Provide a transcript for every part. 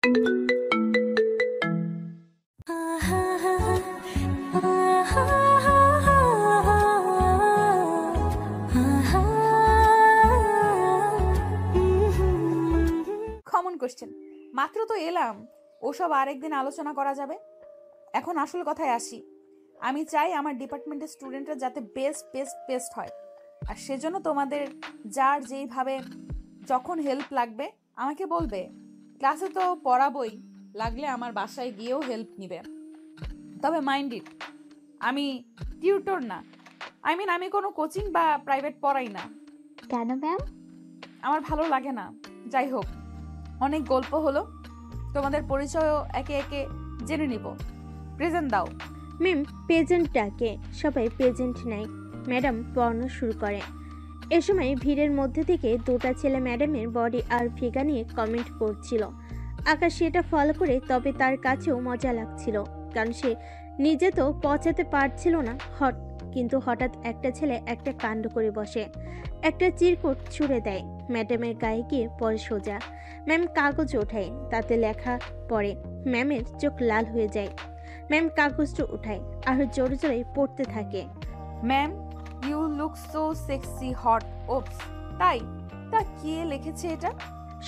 Common question, মাত্র তো এলাম, ওসব আরেকদিন আলোচনা করা যাবে। এখন আসল কথায় আসি। আমি চাই আমার ডিপার্টমেন্টের স্টুডেন্টরা যাতে বেস্ট বেস্ট বেস্ট হয়, আর সেজন্য তোমাদের যার যেইভাবে যখন হেল্প লাগবে আমাকে বলবে। ক্লাসে তো পড়াবই, লাগলে আমার বাসায় গিয়েও হেল্প নিবে। তবে মাইন্ড ইট, আমি টিউটর না, আমি কোনো কোচিং বা প্রাইভেট পড়াই না। কেন ম্যাম? আমার ভালো লাগে না। যাই হোক, অনেক গল্প হলো, তোমাদের পরিচয়ও একে একে জেনে নিব। প্রেজেন্ট দাও। ম্যাম প্রেজেন্ট ডাকে, সবাই প্রেজেন্ট নেয়। ম্যাডাম পড়ানো শুরু করে। এ সময় ভিড়ের মধ্যে থেকে দুটা ছেলে ম্যাডামের বডি আর ফিগার নিয়ে কমেন্ট করছিল। আকাশ সেটা ফলো করে, তবে তার কাছেও মজা লাগছিল, কারণ সে নিজে তো পচাতে পারছিল না। কিন্তু হঠাৎ একটা ছেলে একটা কাণ্ড করে বসে, একটা চিরকুট ছুঁড়ে দেয় ম্যাডামের গায়ে গিয়ে পড়ে সোজা। ম্যাম কাগজ ওঠায়, তাতে লেখা পড়ে। ম্যামের চোখ লাল হয়ে যায়। ম্যাম কাগজটা উঠায় আর জোরে জোরে পড়তে থাকে, ma'am, you look so sexy hot. Oops, তাই? তা কে লিখেছে এটা?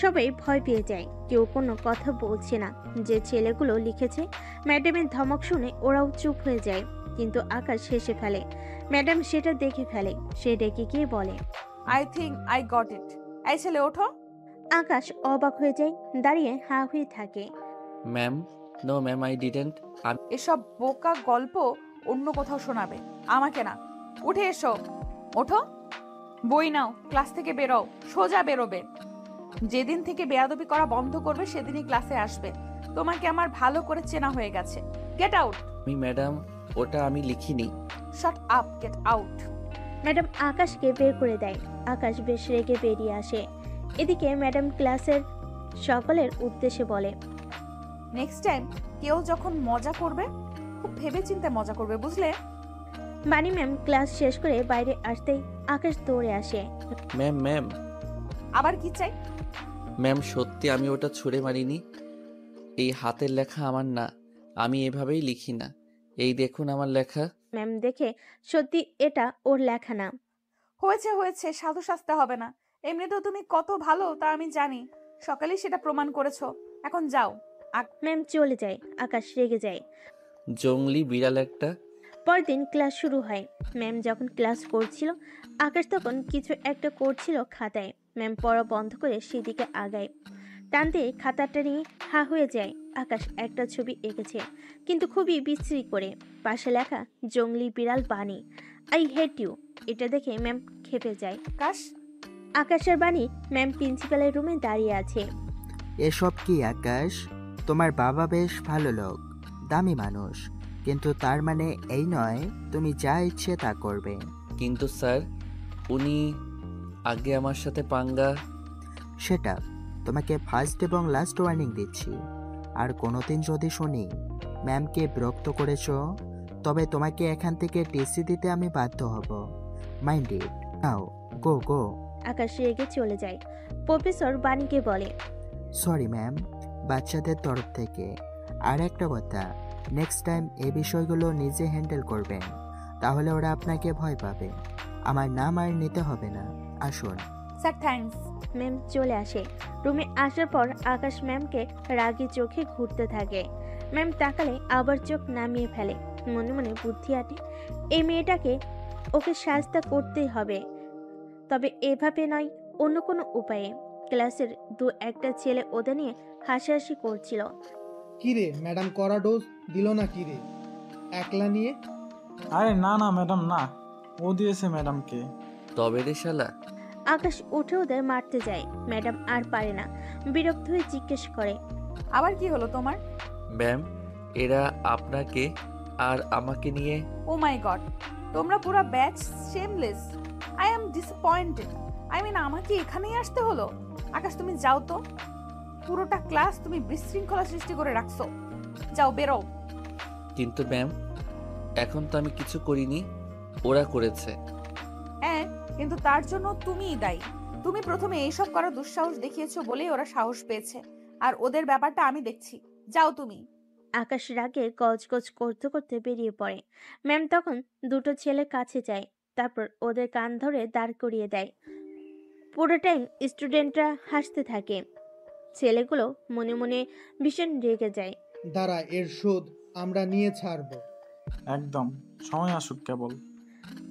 সবাই ভয় পেয়ে যায়, কেউ কোনো কথা বলছে না। যে ছেলেগুলো লিখেছে ম্যাডামের ধমক শুনে ওরাও চুপ হয়ে যায়, কিন্তু আকাশ হেসে ফেলে। ম্যাডাম সেটা দেখে ফেলে, সে ডেকে গিয়ে বলে, I think I got it. এই ছেলে ওঠো। আকাশ অবাক হয়ে যায়, দাঁড়িয়ে হাঁ হয়ে থাকে। Ma'am, no ma'am, I didn't. এসব বোকা গল্প অন্য কোথাও শোনাবে, আমাকে না। উঠে এসো, ওঠো। বই নাও, ক্লাস থেকে বেরো, সোজা বেরোবে। যেদিন থেকে বেয়াদবি করা বন্ধ করবে সেদিনই ক্লাসে আসবে। তোমাকে আমার ভালো করে চেনা হয়ে গেছে। Get out. ম্যাডাম, ওটা আমি লিখিনি। Shut up, get out. Madam আকাশকে বের করে দেয়। আকাশ বেশ রেগে বেরিয়ে আসে। এদিকে ম্যাডাম ক্লাসের সকলের উদ্দেশ্যে বলে, নেক্সট টাইম কেউ যখন মজা করবে খুব ভেবে চিন্তে মজা করবে, বুঝলে? বাণী ম্যাম ক্লাস শেষ করে বাইরে আসতেই আকাশ দৌড়ে আসে। ম্যাম। আবার কি চাই? ম্যাম, সত্যি আমি ওটা ছুঁড়ে মারিনি। এই হাতের লেখা আমার না, আমি এভাবেই লিখি না। এই দেখুন আমার লেখা। ম্যাম দেখে সত্যি এটা ওর লেখা না। হয়েছে হয়েছে, সাধু সাজতে হবে না। এমনিতেও তুমি কত ভালো তা আমি জানি, সকালেই সেটা প্রমাণ করেছো। এখন যাও। ম্যাম চলে যায়। আকাশ রেগে যায়। জংলি বিড়াল একটা। পরদিন ক্লাস শুরু হয়। ম্যাম যখন ক্লাস করছিল, আকাশ তখন কিছু একটা করছিল খাতায়। ম্যাম পড়া বন্ধ করে সেদিকে আগায়, টানতে খাতাটা নিয়ে হা হয়ে যায়। আকাশ একটা ছবি এঁকেছে, কিন্তু খুবই বিশ্রী করে। পাশে লেখা জংলি বিড়াল বাণী, আই হেট ইউ। এটা দেখে ম্যাম খেপে যায়। আকাশের বাণী ম্যাম প্রিন্সিপালের রুমে দাঁড়িয়ে আছে। এসব কি আকাশ? তোমার বাবা বেশ ভালো লোক, দামি মানুষ, কিন্তু তার মানে এই নয় তুমি যা ইচ্ছে তা করবে। কিন্তু স্যার, উনি আগে আমার সাথে পাঙ্গা। সেটা তোমাকে ফার্স্ট এবং লাস্ট ওয়ার্নিং দিচ্ছি। আর কোনোদিন যদি শুনি ম্যামকে বিরক্ত করেছো, তবে তোমাকে এখান থেকে টিসি দিতে আমি বাধ্য হব। Mind it. নাও গো গো। আকাশ রেগে চলে যায়। প্রফেসর বাণীকে বলে, সরি ম্যাম, বাচ্চাদের তরফ থেকে। আর একটা কথা, নেক্সট টাইম এই বিষয়গুলো নিজে হ্যান্ডেল করবেন, তাহলে ওরা আপনাকে ভয় পাবে। আমার নাম আর নিতে হবে না। আসুন। Sir thanks. ম্যাম চলে আসে। রুমে আসার পর আকাশ ম্যামকে রাগী চোখে ঘুরতে থাকে। ম্যাম তাকালে আবার চোখ নামিয়ে ফেলে। মনে মনে বুদ্ধি আটে, এই মেয়েটাকে ওকে শাস্তা করতেই হবে, তবে এভাবে নয়, অন্য কোনো উপায়ে। ক্লাসের দু একটা ছেলে ওদের নিয়ে হাসাহাসি করছিল। কিরে ম্যাডাম কড়া ডোজ দিল না কিরে, একলা নিয়ে? আরে না না ম্যাডাম, না, ও দিয়েছে ম্যাডামকে। তবে রে শালা। আকাশ উঠে ওদের মারতে যায়। ম্যাডাম আর পারে না, বিরক্ত হয়ে জিজ্ঞেস করে, আবার কি হলো তোমার? ম্যাম, এরা আপনাকে আর আমাকে নিয়ে। ও মাই গড, তোমরা পুরো batch shameless. I am disappointed. আমাকে এখানেই আসতে হলো। আকাশ তুমি যাও তো, পুরোটা ক্লাস তুমি বিশৃঙ্খলা সৃষ্টি করে রাখছো। যাও, বেরো। কিন্তু ম্যাম, এখন তো আমি কিছু করিনি, ওরা করেছে। হ্যাঁ, কিন্তু তার জন্য তুমিই দায়ী। তুমি প্রথমে এইসব করার দুঃসাহস দেখিয়েছো বলেই ওরা সাহস পেয়েছে। আর ওদের ব্যাপারটা আমি দেখছি। যাও তুমি। আকাশ রাগে গজগজ করতে করতে বেরিয়ে পড়ে। ম্যাম তখন দুটো ছেলের কাছে যায়, তারপর ওদের কান ধরে দাঁড় করিয়ে দেয়। পুরো টাইম স্টুডেন্টরা হাসতে থাকে। ছেলেগুলো মনে মনে ভীষণ রেগে যায়। দাঁড়া, এর শোধ আমরা নিয়ে ছাড়বো। একদম, সময় আসুক কেবল।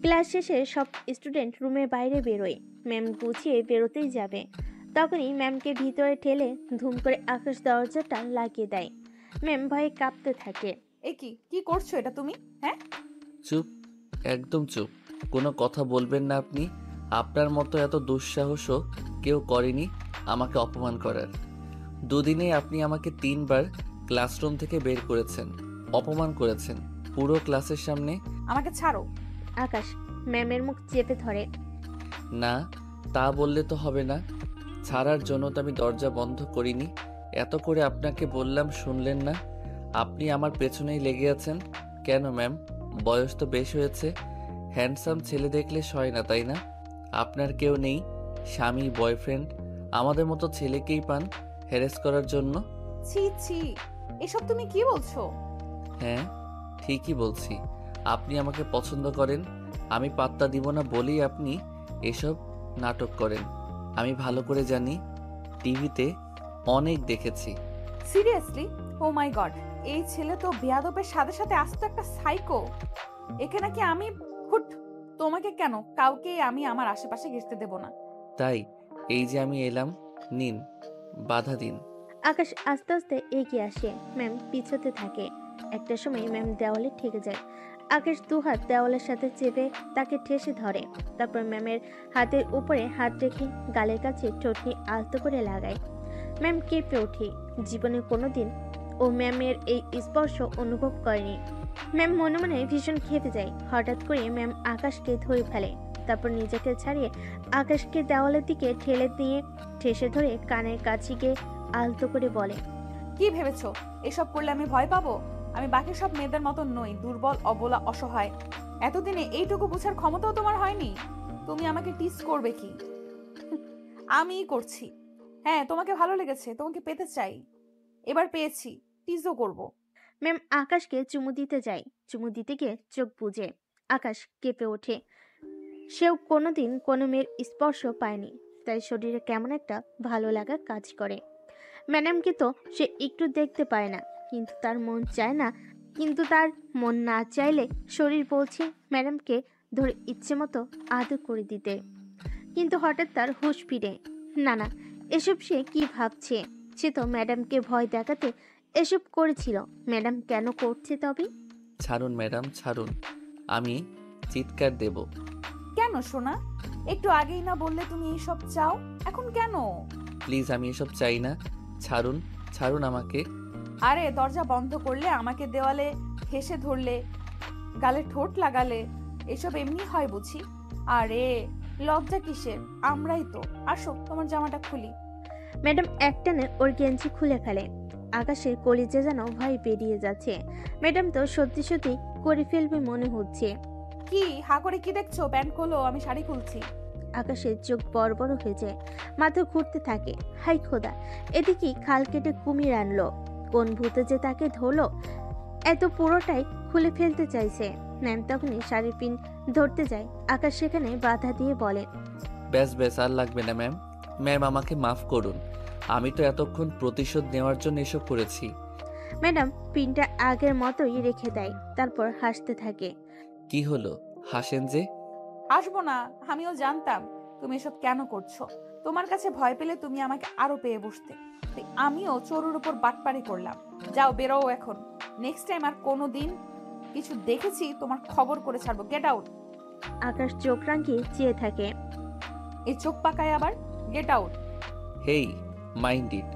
ক্লাস শেষে সব স্টুডেন্ট রুমের বাইরে বেরোয়। ম্যাম গুছিয়ে বেরোতেই যাবে, তখনই ম্যামকে ভিতরে ঠেলে ধুম করে আকাশ দরজাটা লাগিয়ে দেয়। ম্যাম ভয়ে কাঁপতে থাকে। এ কি কি করছো এটা তুমি? হ্যাঁ, চুপ, একদম চুপ। কোনো কথা বলবেন না আপনি। আপনার মতো এত দুঃসাহসও কেউ করেনি আমাকে অপমান করার। দুদিনে আপনি আমাকে 3বার ক্লাসরুম থেকে বের করেছেন, অপমান করেছেন পুরো ক্লাসের সামনে। আমাকে ছাড়ো। আকাশ ম্যামের মুখ চেপে ধরে। না, তা বললে তো হবে না। ছাড়ার জন্য তো আমি দরজা বন্ধ করিনি। এত করে আপনাকে বললাম, শুনলেন না। আপনি আমার পেছনেই লেগে আছেন কেন ম্যাম? বয়স তো বেশ হয়েছে। হ্যান্ডসাম ছেলে দেখলে সয় না, তাই না? আপনার কেউ নেই, স্বামী, বয়ফ্রেন্ড? আমাদের মতো ছেলেকেই পান হ্যারেস করার জন্য। ছি ছি, এসব তুমি কি বলছো? হ্যাঁ, ঠিকই বলছি। আপনি আমাকে পছন্দ করেন, আমি পাত্তা দিব না বলেই আপনি এসব নাটক করেন। আমি ভালো করে জানি, টিভিতে অনেক দেখেছি। সিরিয়াসলি? ও মাই গড, এই ছেলে তো বেয়াদবের সাথে সাথে আস্ত একটা সাইকো। একে নাকি আমি হুট। তোমাকে কেন, কাউকে আমি আমার আশেপাশে ঘেঁষতে দেব না। তাই এই যে আমি এলাম, নিন, বাধা দিন। আকাশ আস্তে আস্তে এগিয়ে আসে। ম্যাম পিছোতে থাকে। একটা সময় ম্যাম দেওয়ালে ঠেকে যায়। আকাশ দুহাত দেওয়ালের সাথে চেপে তাকে ঠেসে ধরে। তারপর ম্যামের হাতের উপরে হাত রেখে গালের কাছে ঠোঁটনি আলতো করে লাগায়। ম্যাম কেঁপে ওঠে। জীবনে কোনোদিন ও ম্যামের এই স্পর্শ অনুভব করেনি। ম্যাম মনে মনে ভীষণ খেপে যায়। হঠাৎ করে ম্যাম আকাশকে ধরে ফেলে। তারপর নিজেকে ছাড়িয়ে আকাশকে দেওয়ালের দিকে ঠেলে দিয়ে ঠেসে ধরে কানের কাছে গিয়ে আলতো করে বলে, কি ভেবেছো এসব করলে আমি ভয় পাবো? আমি বাকি সব মেয়েদের মতো নই, দুর্বল, অবলা, অসহায়। এতদিনে এইটুকু বুঝার ক্ষমতাও তোমার হয়নি? তুমি আমাকে টিস করবে কি? আমিই করছি। হ্যাঁ, তোমাকে ভালো লেগেছে, তোমাকে পেতে চাই। এবার পেয়েছি, টিজও করব। ম্যাম আকাশকে চুমু দিতে যায়। চুমু দিতে গিয়ে চোখ বুজে। আকাশ কেঁপে ওঠে। সেও কোনোদিন কোনো মেয়ের স্পর্শ পায়নি, তাই শরীরে কেমন একটা ভালো লাগা কাজ করে। ম্যাডামকে তো সে একটু দেখতে পায় না, কিন্তু তার মন চায় না। কিন্তু তার মন না চাইলে শরীর বলছে ম্যাডামকে ধরে ইচ্ছে মতো আদর করে দিতে। কিন্তু হঠাৎ তার হুঁশ ফিরে। না না, এসব সে কি ভাবছে? সে তো ম্যাডামকে ভয় দেখাতে এসব করেছিল। ম্যাডাম কেন করছে তবে? ছাড়ুন ম্যাডাম, ছাড়ুন। আমি চিৎকার দেব। কেন সোনা? একটু আগেই না বললে তুমি এইসব চাও, এখন কেন? প্লিজ, আমি এসব চাই না। ছাড়ুন, ছাড়ুন আমাকে। আরে দরজা বন্ধ করলে, আমাকে দেওয়ালে হেসে ধরলে, গালে ঠোঁট লাগালে, এসব এমনি হয় বুঝি? আরে লজ্জা কিসের? আমরাই তো। আসো, তোমার জামাটা খুলি। ম্যাডাম একটানে ওর গেঞ্জি খুলে ফেলে। আকাশের কলিজা যেন ভয় বেরিয়ে যাচ্ছে। ম্যাডাম তো সত্যি সত্যি করে ফেলবে মনে হচ্ছে। কি হা করে কি দেখছো? প্যান্ট খোলো, আমি শাড়ি খুলছি। আকাশের চোখ বড় বড় হয়ে যায়, মাথা ঘুরতে থাকে। হাই খোদা, এদিকে খাল কেটে কুমির আনলো। কোন ভূতে যে তাকে ধরলো? এত পুরোটাই খুলে ফেলতে চাইছে। ম্যাম তখনই শাড়ির পিন ধরতে যায়। আকাশ সেখানে বাধা দিয়ে বলে, ব্যাস ব্যাস, আর লাগবে না ম্যাম। ম্যাম, আমাকে মাফ করুন। আমি তো এতক্ষণ প্রতিশোধ নেওয়ার জন্য এসব করেছি। ম্যাডাম পিনটা আগের মতোই রেখে দেয়। তারপর হাসতে থাকে। কি হলো, হাসেন যে? আসবো না, আমিও জানতাম তুমি এসব কেন করছো। তোমার কাছে ভয় পেলে তুমি আমাকে আরো পেয়ে বসতে, তাই আমিও চোরের উপর বাটপারি করলাম। যাও, বেরো এখন। নেক্সট টাইম আর কোনোদিন কিছু দেখেছি তোমার খবর করে ছাড়বো। Get out. আকাশ চোখ রাঙিয়ে চেয়ে থাকে। এই চোখ পাকায় আবার। Get out. Hey, mind it.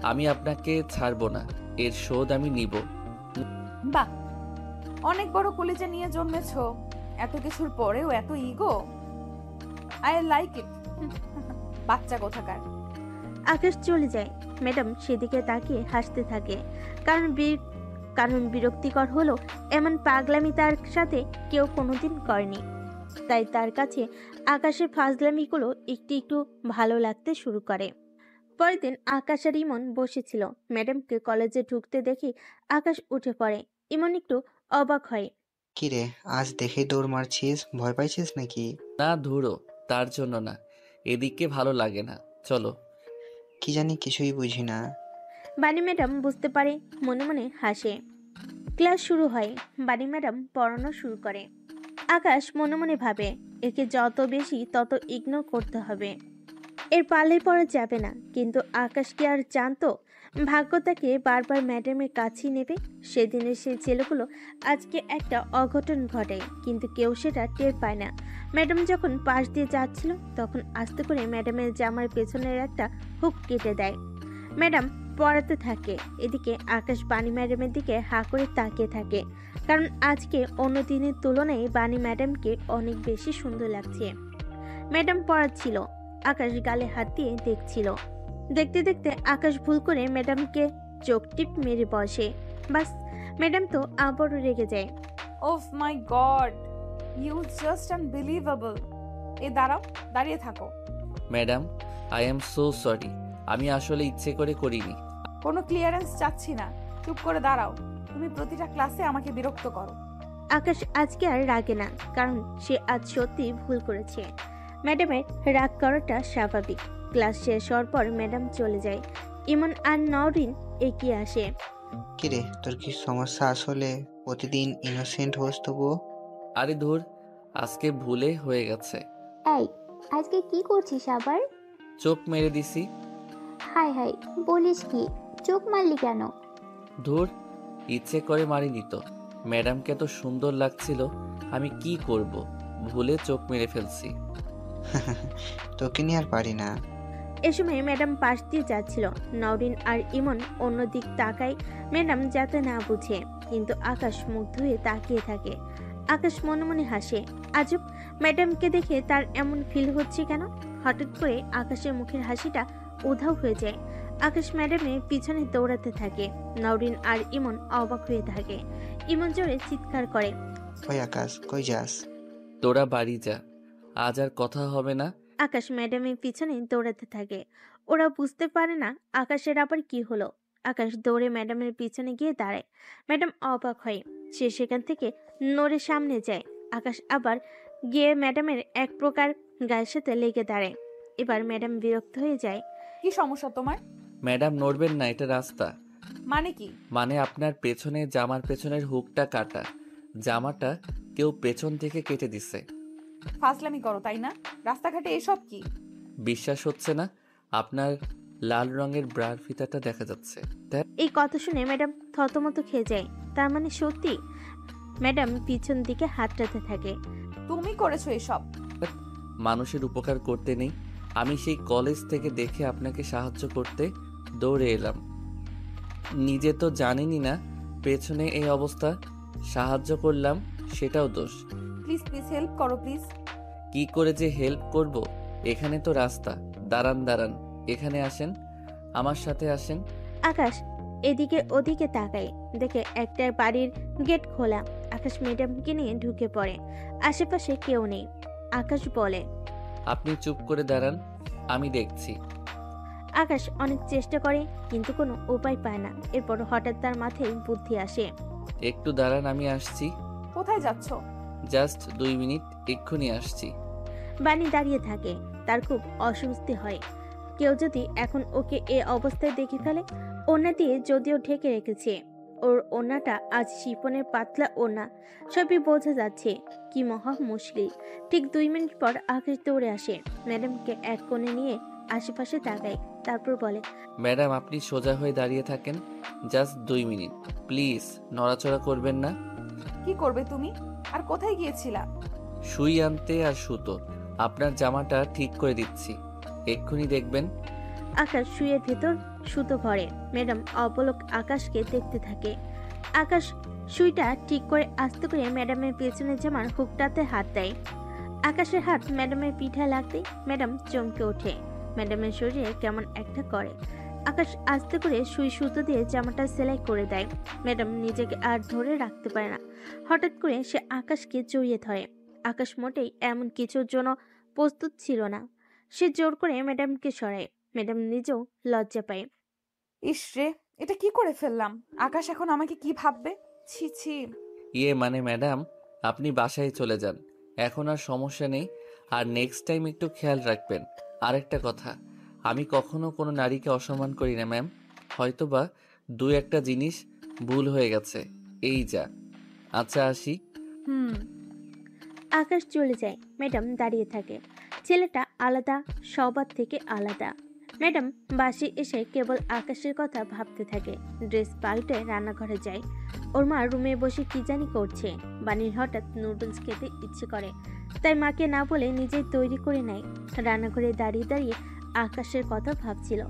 আমি আপনাকে ছাড়বো না, এর শোধ আমি নিব। বাহ, অনেক বড় কলিজা নিয়ে জন্মেছো। এত কিছুর পরেও এত ইগো। I like it. বাচ্চা কোথাকার। আকাশ চলে যায়। ম্যাডাম সেদিকে তাকিয়ে হাসতে থাকে। কারণ বিরক্তিকর হলো এমন পাগলামি তার সাথে কেউ কোনোদিন করেনি। তাই তার কাছে আকাশের ফাজলামিগুলো একটু একটু ভালো লাগতে শুরু করে। পরের দিন আকাশ আর ইমন বসেছিল। ম্যাডামকে কলেজে ঢুকতে দেখি আকাশ উঠে পড়ে। ইমন একটু অবাক হয়। কিরে, আজ দেখে দৌড় মারছিস, ভয় পাইছিস নাকি? না ধুরো, তার জন্য না, এদিকে ভালো লাগে না, চলো। কি জানি, কিছুই বুঝি না। বাণী ম্যাডাম বুঝতে পারে, মনে মনে হাসে। ক্লাস শুরু হয়। বাণী ম্যাডাম পড়ানো শুরু করে। আকাশ মনে মনে ভাবে, একে যত বেশি তত ইগনোর করতে হবে, এর পাল্লায় পড়া যাবে না। কিন্তু আকাশ কি আর জানতো ভাগ্য তাকে বারবার ম্যাডামের কাছেই নেবে? সেদিনের সেই ছেলেগুলো আজকে একটা অঘটন ঘটে, কিন্তু কেউ সেটা টের পায় না। ম্যাডাম যখন পাশ দিয়ে যাচ্ছিল তখন আস্তে করে ম্যাডামের জামার পেছনের একটা হুক কেটে দেয়। ম্যাডাম পড়াতে থাকে। এদিকে আকাশ বাণী ম্যাডামের দিকে হা করে তাকিয়ে থাকে, কারণ আজকে অন্য দিনের তুলনায় বাণী ম্যাডামকে অনেক বেশি সুন্দর লাগছে। ম্যাডাম পড়াচ্ছিল, আকাশ গালে হাত দিয়ে দেখছিল। দেখতে দেখতে আকাশ ভুল করে ম্যাডামকে চোখ টিপ মেরে বসে। বাস, ম্যাডাম তো আবারও রেগে যায়। ওফ মাই গড, ইউ জাস্ট আনবিলিভেবল। দাঁড়াও, দাঁড়িয়ে থাকো। Madam, I am so sorry, আমি আসলে ইচ্ছে করে করিনি। কোনো ক্লিয়ারেন্স চাচ্ছি না, চুপ করে দাঁড়াও। তুমি প্রতিটা ক্লাসে আমাকে বিরক্ত করো। আকাশ আজকে আর রাগে না, কারণ সে আজ সত্যি ভুল করেছে। ম্যাডামের রাগ করাটা স্বাভাবিক। ক্লাস শেষ হওয়ার পর ম্যাডাম চলে যায়। ইমন আর নওরিন এগিয়ে আসে। কিরে, তোর কি সমস্যা? আসলে প্রতিদিন ইনোসেন্ট হোস তবুও? আরে ধুর, আজকে ভুলে হয়ে গেছে। এই, আজকে কি করছিস আবার? চোখ মেরে দিছি। হাই হাই, বলিস কি? চোখ মারলি কেন? ধুর, ইচ্ছে করে মারিনি তো। ম্যাডামকে এত সুন্দর লাগছিল, আমি কি করব, ভুলে চোখ মেরে ফেলছি। তোকে নিয়ে আর পারি না। এ সময় ম্যাডাম পাশ দিয়ে যাচ্ছিল। নওরিন আর ইমন অন্যদিক তাকায় ম্যাডাম যাতে না বুঝে, কিন্তু আকাশ মুগ্ধ হয়ে তাকিয়ে থাকে। আকাশ মনে মনে হাসে। আজব, ম্যাডামকে দেখে তার এমন ফিল হচ্ছে কেন? হঠাৎ করে আকাশের মুখের হাসিটা উধাও হয়ে যায়। আকাশ ম্যাডামের পিছনে দৌড়াতে থাকে। নওরিন আর ইমন অবাক হয়ে থাকে। ইমন জোরে চিৎকার করে, ওই আকাশ, কই যাস? তোরা বাড়ি যা, আজ আর কথা হবে না। আকাশ ম্যাডামের পিছনে দৌড়াতে থাকে। ওরা বুঝতে পারে না আকাশের আবার কি হলো। আকাশ দৌড়ে ম্যাডামের পিছনে গিয়ে দাঁড়ায়। ম্যাডাম অবাক হয়। সে সেখান থেকে নড়ে সামনে যায়। আকাশ আবার গিয়ে ম্যাডামের এক প্রকার গায়ের সাথে লেগে দাঁড়ায়। এবার ম্যাডাম বিরক্ত হয়ে যায়। কি সমস্যা তোমার? ম্যাডাম নড়বেন না, এটা রাস্তা। মানে কি? মানে আপনার পেছনে জামার পেছনের হুকটা কাটা, জামাটা কেউ পেছন থেকে কেটে দিছে। ফাজলামি করো তাই না? রাস্তাঘাটে এসব কি? বিশ্বাস হচ্ছে না? আপনার লাল রঙের ব্রার ফিতাটা দেখা যাচ্ছে। এই কথা শুনে ম্যাডাম থতমত খেয়ে যায়। তার মানে সত্যি? ম্যাডাম পিছন দিকে হাতটাতে থাকে। তুমি করেছো এসব? মানুষের উপকার করতে নেই, আমি সেই কলেজ থেকে দেখে আপনাকে সাহায্য করতে দৌড়ে এলাম। নিজে তো জানেনই না পেছনে এই অবস্থা, সাহায্য করলাম সেটাও দোষ। প্লিজ প্লিজ হেল্প করো প্লিজ। কি করে যে হেল্প করব? এখানে তো রাস্তা। দাঁড়ান দাঁড়ান, এখানে আসেন, আমার সাথে আসেন। আকাশ এদিকে ওদিকে তাকায়, দেখে একটা বাড়ির গেট খোলা। আকাশ ম্যাডামকে নিয়ে ঢুকে পড়ে। আশেপাশে কেউ নেই। আকাশ বলে, আপনি চুপ করে দাঁড়ান, আমি দেখছি। আকাশ অনেক চেষ্টা করে কিন্তু কোনো উপায় পায় না। এরপর হঠাৎ তার মাথায় বুদ্ধি আসে। একটু দাঁড়ান, আমি আসছি। কোথায় যাচ্ছ? জাস্ট 2 মিনিট, এক্ষুনি আসছি। বাণী দাঁড়িয়ে থাকে। তার খুব অস্বস্তি হয়। কেউ যদি এখন ওকে এ অবস্থায় দেখে ফেলে। ওড়না দিয়ে যদিও ঢেকে রেখেছে, ওর ওড়নাটা আজ শিফনের পাতলা ওড়না, সবই বোঝা যাচ্ছে। কি মহা মুশকিল। ঠিক 2 মিনিট পর আকাশ দৌড়ে আসে। ম্যাডামকে এক কোণে নিয়ে আশেপাশে তাকায়, তারপর বলে, ম্যাডাম আপনি সোজা হয়ে দাঁড়িয়ে থাকেন, জাস্ট 2 মিনিট প্লিজ, নড়াচড়া করবেন না। কি করবে তুমি? আর কোথায় গিয়েছিলা? সুই আনতে আর সুতো। আপনার জামাটা ঠিক করে দিচ্ছি, এক্ষুনি দেখবেন। আকাশ শুয়ে ভেতর সুতো ঘরে। ম্যাডাম অপলক আকাশকে দেখতে থাকে। আকাশ সুইটা ঠিক করে আস্তে করে ম্যাডামের পেছনের জামার হুকটাতে হাত দেয়। আকাশের হাত ম্যাডামের পিঠায় লাগতেই ম্যাডাম চমকে ওঠে। ম্যাডামের শরীরে কেমন একটা করে। আকাশ আস্তে করে সুই সুতো দিয়ে জামাটা সেলাই করে দেয়। ম্যাডাম নিজেকে আর ধরে রাখতে পারে না। হঠাৎ করে সে আকাশকে জড়িয়ে ধরে। আকাশ মোটেই এমন কিছুর জন্য প্রস্তুত ছিল না। সে জোর করে ম্যাডামকে সরায়। ম্যাডাম নিজেও লজ্জা পায়। ইস রে, এটা কি করে ফেললাম? আকাশ এখন আমাকে কি ভাববে? ছি ছি। মানে ম্যাডাম, আপনি বাসায় চলে যান, এখন আর সমস্যা নেই। আর নেক্সট টাইম একটু খেয়াল রাখবেন। আরেকটা কথা, আমি কখনো কোনো নারীকে অসম্মান করি না ম্যাম। হয়তোবা দু একটা জিনিস ভুল হয়ে গেছে, এই যা। আচ্ছা, আসি। হুম। আকাশ চলে যায়, ম্যাডাম দাঁড়িয়ে থাকে। ছেলেটা আলাদা, সবার থেকে আলাদা। ম্যাডাম বাসে এসে কেবল আকাশের কথা ভাবতে থাকে। ড্রেস পাল্টে রান্নাঘরে যায়। ওর মা রুমে বসে কি জানি করছে। বানির হঠাৎ নুডলস খেতে ইচ্ছে করে, তাই মাকে না বলে নিজেই তৈরি করে নেয়। রান্নাঘরে দাঁড়িয়ে দাঁড়িয়ে আকাশের কথা ভাবছিল।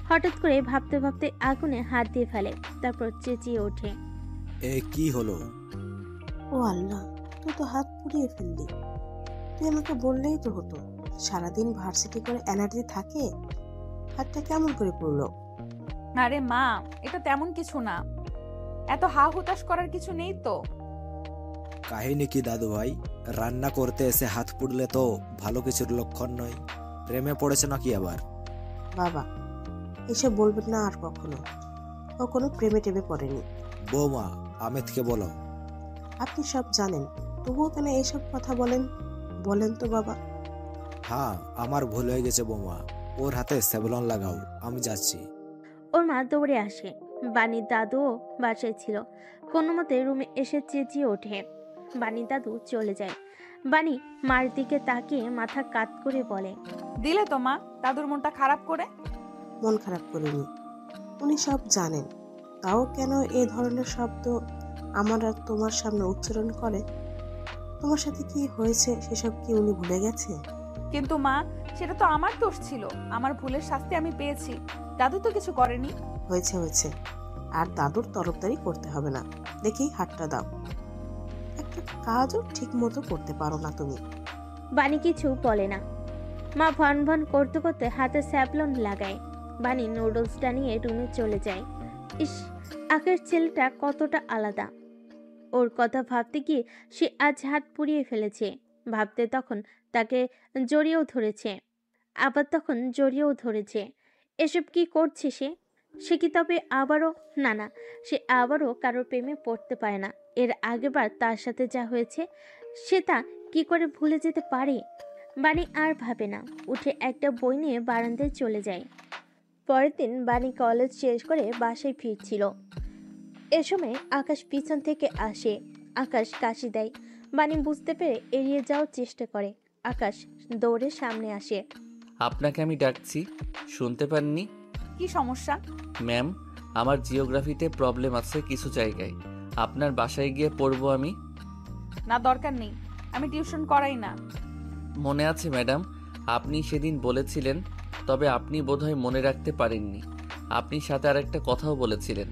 হঠাৎ করে ভাবতে ভাবতে আগুনে হাত দিয়ে ফেলে, তারপর চেঁচিয়ে ওঠে। এ কি হলো? ও আল্লাহ, তুই তো হাত পুড়িয়ে ফেললি। তুই আমাকে বললেই তো হতো। সারাদিন ভার্সিটি করে এনার্জি থাকে, হাতটা কেমন করে পড়লো? আরে মা, এটা তেমন কিছু না, এত হা হুতাশ করার কিছু নেই তো। কাহিনী কি দাদু ভাই? রান্না করতে এসে হাত পুড়লে তো ভালো কিছুর লক্ষণ নয়। প্রেমে পড়েছে নাকি আবার? বাবা, এসব বলবেন না আর কখনো। ও কোনো প্রেমে টেমে পড়েনি। বৌমা, আমিতকে বলো। আপনি সব জানেন, তবুও কেন এসব কথা বলেন? বলেন তো বাবা। হ্যাঁ, আমার ভুল হয়ে গেছে বৌমা। ওর হাতে সেভলন লাগাও, আমি যাচ্ছি। ওর মা দৌড়ে আসে। বানির দাদুও বাসায় ছিল। কোনো মতে রুমে এসে চেঁচিয়ে ওঠে। বানির দাদু চলে যায়। বানি মার দিকে তাকিয়ে মাথা কাত করে বলে, দিলে তো মা দাদুর মনটা খারাপ করে। মন খারাপ করিনি, উনি সব জানেন। তাও কেন এ ধরনের শব্দ আমার আর তোমার সামনে উচ্চারণ করে? তোমার সাথে কি হয়েছে সেসব কি উনি ভুলে গেছে? কিন্তু মা, সেটা তো আমার দোষ ছিল। আমার ভুলের শাস্তি আমি পেয়েছি, দাদু তো কিছু করেনি। হয়েছে হয়েছে, আর দাদুর তরফদারি করতে হবে না। দেখি হাতটা দাও। একটা কাজও ঠিক মতো করতে পারো না তুমি। বানি কিছু বলে না। মা ভন ভন করতে করতে হাতে স্যাভলন লাগায়। বানি নুডলসটা নিয়ে রুমে চলে যায়। ইস, আকাশ ছেলেটা কতটা আলাদা। ওর কথা ভাবতে গিয়ে সে আজ হাত পুড়িয়ে ফেলেছে। ভাবতে তখন তাকে জড়িয়েও ধরেছে, আবার তখন জড়িয়েও ধরেছে। এসব কি করছে সে? সে কি তবে আবারও? না না, সে আবারও কারোর প্রেমে পড়তে পারে না। এর আগেবার তার সাথে যা হয়েছে সে তা কি করে ভুলে যেতে পারে? বানি আর ভাবে না, উঠে একটা বই নিয়ে বারান্দায় চলে যায়। পরের দিন বানি কলেজ শেষ করে বাসায় ফিরছিল। এ সময় আকাশ পিছন থেকে আসে। আকাশ কাশি দেয়। বানি বুঝতে পেরে এড়িয়ে যাওয়ার চেষ্টা করে। আকাশ দৌড়ে সামনে আসে। আপনাকে আমি ডাকছি, শুনতে পাননি? কি সমস্যা? ম্যাম, আমার জিওগ্রাফিতে প্রবলেম আছে কিছু জায়গায়। আপনার বাসায় গিয়ে পড়বো আমি। না, দরকার নেই, আমি টিউশন করাই না। মনে আছে ম্যাডাম, আপনি সেদিন বলেছিলেন, তবে আপনি বোধহয় মনে রাখতে পারেননি। আপনি সাথে আরেকটা কথাও বলেছিলেন,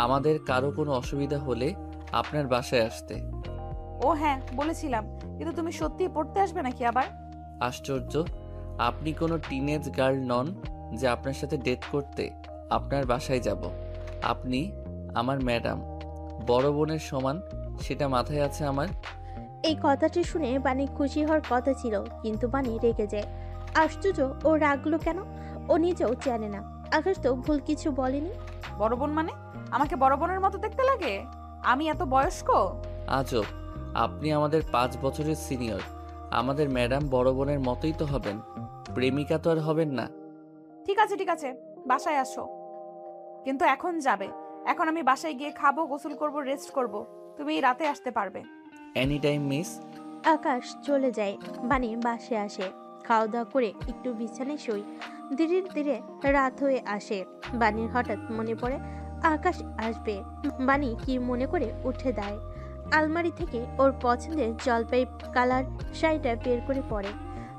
আমাদের কারো কোনো অসুবিধা হলে আপনার বাসায় আসতে। ও হ্যাঁ, বলেছিলাম, কিন্তু তুমি সত্যি পড়তে আসবে নাকি আবার? আশ্চর্য, আপনি কোনো টিনেজ গার্ল নন যে আপনার সাথে ডেট করতে আপনার বাসায় যাব। আপনি আমার ম্যাডাম, বড় বোনের সমান, সেটা মাথায় আছে আমার। এই কথাটি শুনে বানি খুশি হওয়ার কথা ছিল, কিন্তু বানি রেগে যায়। আশ্চর্য, ও রাগলো কেন? ও নিজেও জানে না। আকাশ তো ভুল কিছু বলেনি। বড় বোন মানে আমাকে বড় বোনের মতো দেখতে লাগে? আমি এত বয়স্ক? আজব, আপনি আমাদের 5 বছরের সিনিয়র। আমাদের ম্যাডাম বড় বোনের মতোই তো হবেন, প্রেমিকা তো আর হবেন না। ঠিক আছে ঠিক আছে, বাসায় আসো, কিন্তু এখন যাবে। এখন আমি বাসায় গিয়ে খাবো, গোসল করব, রেস্ট করব। তুমি এই রাতে আসতে পারবে? Any time miss. আকাশ চলে যায়। বানি বাসে আসে। খাওয়া দাওয়া করে একটু বিছানায় শুই। ধীরে ধীরে রাত হয়ে আসে। বানির হঠাৎ মনে পড়ে আকাশ আসবে। বানি কি মনে করে উঠে দাঁড়ায়। আলমারি থেকে ওর পছন্দের জলপাই কালার শাড়িটা বের করে পরে।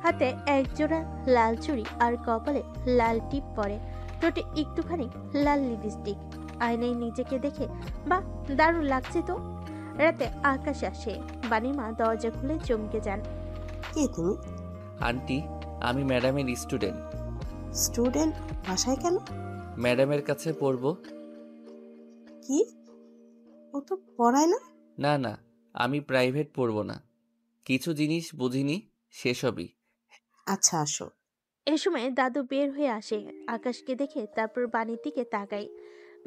হাতে এক জোড়া লাল চুড়ি আর কপালে লাল টিপ পরে। ঠোঁটে একটুখানি লাল লিপস্টিক। আয়নায় নিজেকে দেখে বাহ, দারুণ লাগছে তো। রাতে আকাশ আসে। বানির মা দরজা খুলে চমকে যান। কে তুমি? আন্টি, আমি ম্যাডামের স্টুডেন্ট। স্টুডেন্ট? বাসায় কেন? ম্যাডামের কাছে পড়বো। কি? ও তো পড়ায় না। না না, আমি প্রাইভেট পড়বো না, কিছু জিনিস বুঝিনি সেসবই। আচ্ছা আসো, এ সময় দাদু বের হয়ে আসে। আকাশকে দেখে তারপর বাণীর দিকে তাকায়।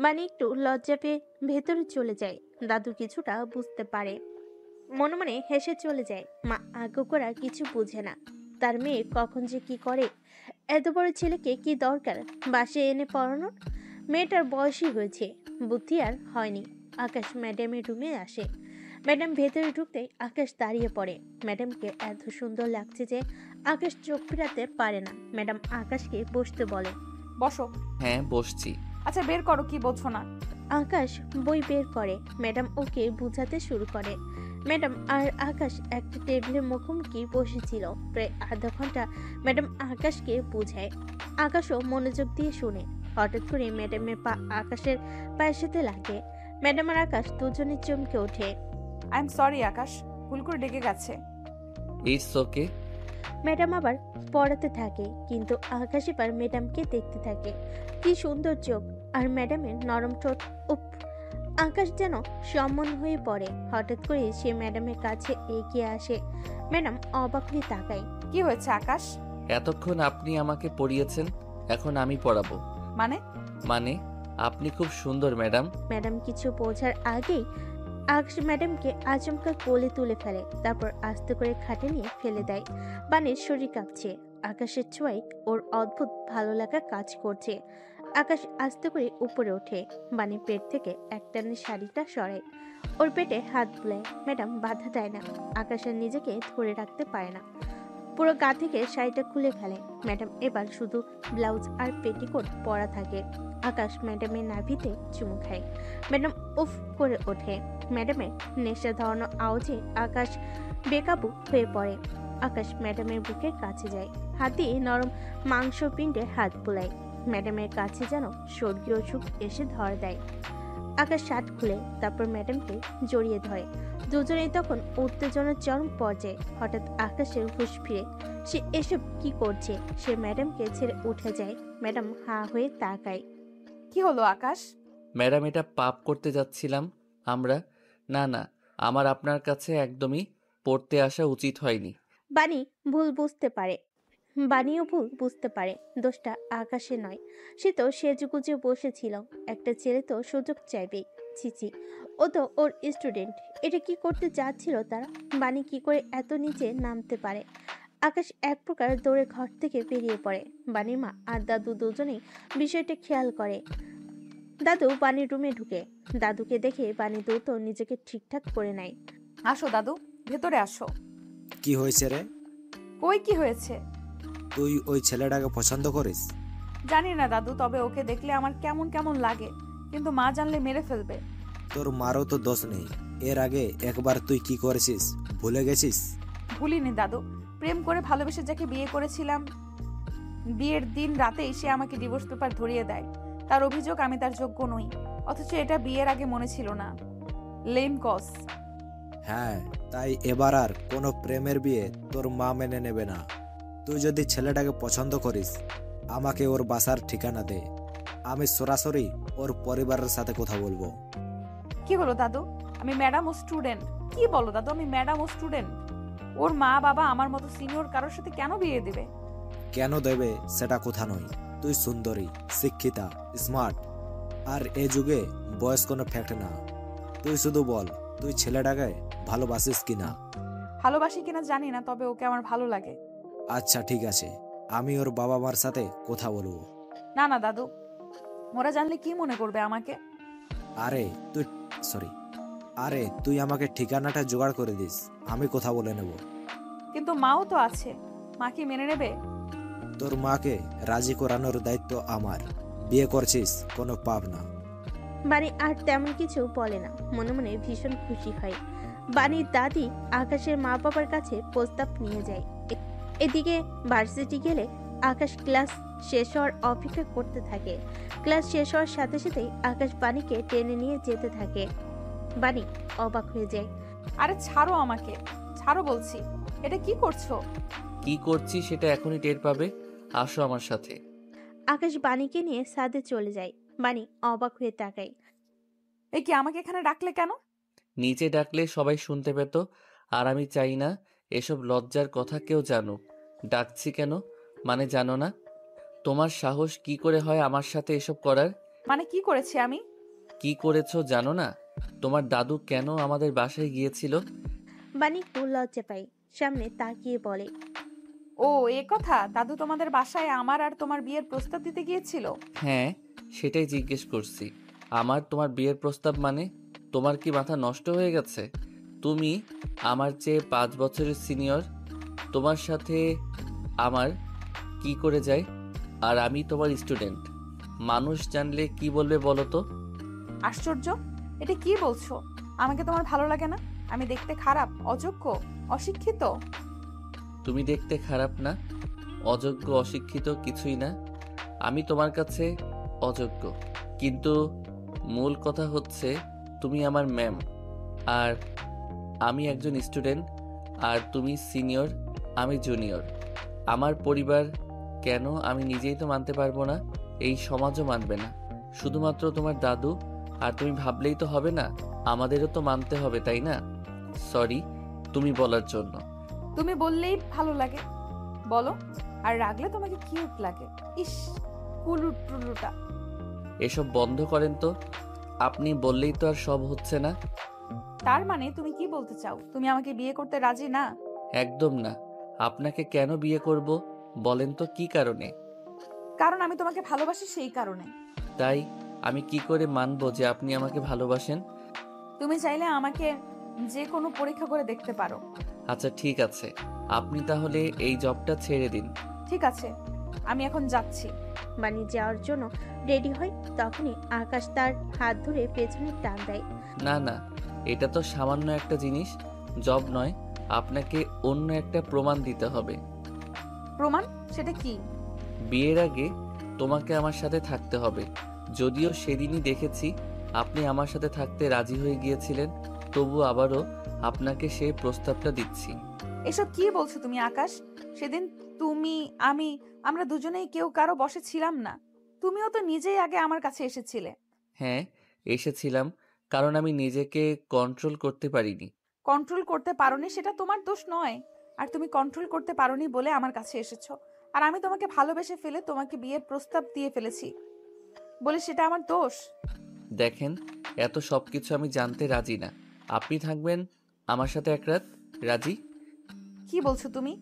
বাণী একটু লজ্জা পেয়ে ভেতরে চলে যায়। দাদু কিছুটা বুঝতে পারে, মনে মনে হেসে চলে যায়। মা আগ্রহ করা কিছু বুঝে না, তার মেয়ে কখন যে কি করে। এত বড় ছেলেকে কি দরকার বাসায় এনে পড়ানোর? মেয়েটার বয়সই হয়েছে, বুদ্ধি আর হয়নি। আকাশ ম্যাডামের রুমে আসে। ম্যাডাম ভেতরে ঢুকতেই আকাশ দাঁড়িয়ে পড়ে। ম্যাডামকে এত সুন্দর লাগছে যে আকাশ চোখ ফেরাতে পারে না। ম্যাডাম আকাশকে বসতে বলে। বসো। হ্যাঁ বসছি। আচ্ছা বের করো, কি বোঝো না? আকাশ বই বের করে। ম্যাডাম ওকে বুঝাতে শুরু করে। ম্যাডাম আর আকাশ একটা টেবিলের মুখোমুখি বসেছিল। প্রায় আধা ঘন্টা ম্যাডাম আকাশকে বুঝায়। আকাশও মনোযোগ দিয়ে শুনে। হঠাৎ করে ম্যাডামের পা আকাশের পায়ের সাথে লাগে। ম্যাডাম আর আকাশ দুজনে চমকে ওঠে। আই এম সরি আকাশ, ভুল করে ডেকে গেছে। It's okay. ম্যাডাম আবার পড়াতে থাকে, কিন্তু আকাশ এবার ম্যাডামকে দেখতে থাকে। কি সুন্দর চোখ আর ম্যাডামের নরম ঠোঁট। উপ! আকাশ যেন সম্মন হয়ে পড়ে। হঠাৎ করে সে ম্যাডামের কাছে এগিয়ে আসে। ম্যাডাম অবাক হয়ে তাকায়। কি হয়েছে আকাশ? এতক্ষণ আপনি আমাকে পড়িয়েছেন, এখন আমি পড়াবো। মানে? আপনি খুব সুন্দর ম্যাডাম। ম্যাডাম কিছু বোঝার আগেই আকাশ ম্যাডামকে আচমকা কোলে তুলে ফেলে, তারপর আস্তে করে খাটে নিয়ে ফেলে দেয়। বাণীর শরীর কাঁপছে। আকাশের ছোঁয়ায় ওর অদ্ভুত ভালো লাগা কাজ করছে। আকাশ আস্তে করে উপরে ওঠে। বাণী পেট থেকে একটানে শাড়িটা সরায়, ওর পেটে হাত বুলায়। ম্যাডাম বাধা দেয় না। আকাশের নিজেকে ধরে রাখতে পারে না, পুরো গা থেকে শাড়িটা খুলে ফেলে। ম্যাডাম এবার শুধু ব্লাউজ আর পেটিকোট পরা থাকে। আকাশ ম্যাডামের নাভিতে চুমু খায়। ম্যাডাম উফ করে ওঠে। ম্যাডামের নেশা ধরানো আওয়াজে আকাশ বেকাবু হয়ে পড়ে। আকাশ ম্যাডামের বুকের কাছে যায়, হাতে নরম মাংসপিণ্ডে হাত বুলায়। ম্যাডামের কাছে যেন স্বর্গীয় সুখ এসে ধরা দেয়। আকাশ শার্ট খুলে তারপর ম্যাডামকে জড়িয়ে ধরে। দুজনেই তখন উত্তেজনার চরম পর্যায়ে। হঠাৎ আকাশের হুঁশ ফিরে। সে এসব কি করছে? সে ম্যাডামকে ছেড়ে উঠে যায়। ম্যাডাম হা হয়ে তাকায়। কি হলো আকাশ? ম্যাডাম এটা পাপ করতে যাচ্ছিলাম আমরা। না না, আমার আপনার কাছে একদমই পড়তে আসা উচিত হয়নি। বাণী ভুল বুঝতে পারে। বাণীও ভুল বুঝতে পারে। দোষটা আকাশে নয়। সে তো সেজেগুজে বসেছিল। একটা ছেলে তো সুযোগ চাইবে। ছিছি, ও তো ওর স্টুডেন্ট। এটা কি করতে যাচ্ছিল তারা? বাণী কি করে এত নিচে নামতে পারে? আকাশ এক প্রকার দৌড়ে ঘর থেকে বেরিয়ে পড়ে। বাণীর মা আর দাদু দুজনেই বিষয়টা খেয়াল করে। দাদু বাণীর রুমে ঢুকে। দাদুকে দেখে বাণী দ্রুত নিজেকে ঠিকঠাক করে নেয়। আসো দাদু, ভেতরে আসো। কি হয়েছে রে? কই কি হয়েছে? তুই ওই ছেলেটাকে পছন্দ করিস? জানি না দাদু, তবে ওকে দেখলে আমার কেমন কেমন লাগে, কিন্তু মা জানলে মেরে ফেলবে। তোর মারও তো দোষ নেই। এর আগে একবার তুই কি করেছিস ভুলে গেছিস? ভুলিনি দাদু, প্রেম করে ভালোবেসে যাকে বিয়ে করেছিলাম, বিয়ের দিন রাতেই সে আমাকে ডিভোর্স পেপার ধরিয়ে দেয়। তার অভিযোগ আমি তার যোগ্য নই, অথচ এটা বিয়ের আগে মনে ছিল না। লেম কস। হ্যাঁ, তাই এবার আর কোনো প্রেমের বিয়ে তোর মা মেনে নেবে না। তুই যদি ছেলেটাকে পছন্দ করিস, আমাকে ওর বাসার ঠিকানা দে। আমি সরাসরি ওর পরিবারের সাথে কথা বলবো। কি হলো দাদু? আমি ম্যাডাম ও স্টুডেন্ট। কি বলো দাদু, আমি ম্যাডাম ও স্টুডেন্ট। ওর মা বাবা আমার মতো সিনিয়র কারোর সাথে কেন বিয়ে দেবে? কেন দেবে সেটা কথা নয়। তুই সুন্দরী, শিক্ষিতা, স্মার্ট, আর এ যুগে বয়স কোনো ফ্যাক্ট না। তুই শুধু বল, তুই ছেলেটাকে ভালোবাসিস কিনা? ভালোবাসি কিনা জানি না, তবে ওকে আমার ভালো লাগে। আচ্ছা ঠিক আছে, আমি ওর বাবা মার সাথে কথা বলবো। না না দাদু, ওরা জানলে কি মনে করবে আমাকে? আরে তুই আমাকে ঠিকানাটা জোগাড় করে দিস, আমি কথা বলে নেব। কিন্তু মাও তো আছে, মা কি মেনে নেবে? তোর মাকে রাজি করানোর দায়িত্ব আমার। বিয়ে করছিস কোনো পাপ না। বাণী আর তেমন কিছু বলে না, মনে মনে ভীষণ খুশি হয়। বাণীর দাদি আকাশের মা বাবার কাছে প্রস্তাব নিয়ে যায়। এদিকে ভার্সিটি গেলে আকাশ ক্লাস শেষ হওয়ার অপেক্ষা করতে থাকে। ক্লাস শেষ হওয়ার সাথে সাথেই আকাশ বাণীকে টেনে নিয়ে যেতে থাকে। বাণী অবাক হয়ে যায়। আরে ছাড়ো আমাকে, ছাড়ো বলছি। এটা কি করছো? কি করছি সেটা এখনই টের পাবে। আসো আমার সাথে। আকাশ বাণীকে নিয়ে ছাদে চলে যায়। বাণী অবাক হয়ে তাকায়। এই কি, আমাকে এখানে ডাকলে কেন? নিচে ডাকলে সবাই শুনতে পেত, আর আমি চাই না এসব লজ্জার কথা কেউ জানুক। ডাকছি কেন? মানে জানো না? তোমার সাহস কি করে হয় আমার সাথে এসব করার? মানে কি করেছি আমি? কি করেছো জানো না? তোমার দাদু কেন আমাদের বাসায় গিয়েছিল? বানি একটু লজ্জা পায়, সামনে তাকিয়ে বলে, ও এ কথা, দাদু তোমাদের বাসায় আমার আর তোমার বিয়ের প্রস্তাব দিতে গিয়েছিল? হ্যাঁ, সেটাই জিজ্ঞেস করছি। আমার তোমার বিয়ের প্রস্তাব মানে? তোমার কি মাথা নষ্ট হয়ে গেছে? তুমি আমার চেয়ে 5 বছরের সিনিয়র। তোমার সাথে আমার কি করে যায়? আর আমি তোমার স্টুডেন্ট। মানুষ জানলে কি বলবে বলো তো? আশ্চর্য, এটা কি বলছো? আমাকে তোমার ভালো লাগে না? আমি দেখতে খারাপ, অযোগ্য, অশিক্ষিত? তুমি দেখতে খারাপ না, অযোগ্য, অশিক্ষিত কিছুই না। আমি তোমার কাছে অযোগ্য, কিন্তু মূল কথা হচ্ছে তুমি আমার ম্যাম, আর আমি একজন স্টুডেন্ট, আর তুমি সিনিয়র, আমি জুনিয়র। আমার পরিবার কেন, আমি নিজেই তো মানতে পারবো না, এই সমাজও মানবে না। শুধুমাত্র তোমার দাদু আর তুমি ভাবলেই তো হবে না, আমাদেরও তো মানতে হবে, তাই না? সরি তুমি বলার জন্য। তুমি বললেই ভালো লাগে, বলো। আর রাগলে তোমাকে কিউট লাগে। ইস, কুলুট টুলুটা। এসব বন্ধ করেন তো। আপনি বললেই তো আর সব হচ্ছে না। তার মানে তুমি কি বলতে চাও? তুমি আমাকে বিয়ে করতে রাজি না? একদম না। আপনাকে কেন বিয়ে করব বলেন তো, কি কারণে? কারণ আমি তোমাকে ভালোবাসি, সেই কারণে। তাই আমি কি করে মানবো যে আপনি আমাকে ভালোবাসেন? তুমি চাইলে আমাকে যে কোনো পরীক্ষা করে দেখতে পারো। আচ্ছা ঠিক আছে, আপনি তাহলে এই জবটা ছেড়ে দিন। ঠিক আছে, আমি এখন যাচ্ছি। বানি যাওয়ার জন্য রেডি হয়, তখনই আকাশ তার হাত ধরে পেছনে টান দেয়। না না, এটা তো সামান্য একটা জিনিস, জব নয়। আপনাকে অন্য একটা প্রমাণ দিতে হবে। প্রমাণ? সেটা কি? বিয়ের আগে তোমাকে আমার সাথে থাকতে হবে। যদিও সেদিনই দেখেছি আপনি আমার সাথে থাকতে রাজি হয়ে গিয়েছিলেন, তবু আবারও আপনাকে সেই প্রস্তাবটা দিচ্ছি। এসব কি বলছো তুমি আকাশ? সেদিন তুমি, আমরা দুজনেই কেউ কারো বশে ছিলাম না। তুমিও তো নিজেই আগে আমার কাছে এসেছিলে। হ্যাঁ, এসেছিলাম, কারণ আমি নিজেকে কন্ট্রোল করতে পারিনি। কন্ট্রোল করতে পারোনি সেটা তোমার দোষ নয়। আর তুমি কন্ট্রোল করতে পারোনি বলে আমার কাছে এসেছো। আর আমি তোমাকে ভালোবেসে ফেলে তোমাকে বিয়ের প্রস্তাব দিয়ে ফেলেছি বলে সেটা আমার দোষ? দেখেন, এত সব কিছু আমি জানতে রাজি না। আপনি থাকবেন আমার সাথে এক রাত? রাজি? কি বলছো তুমি?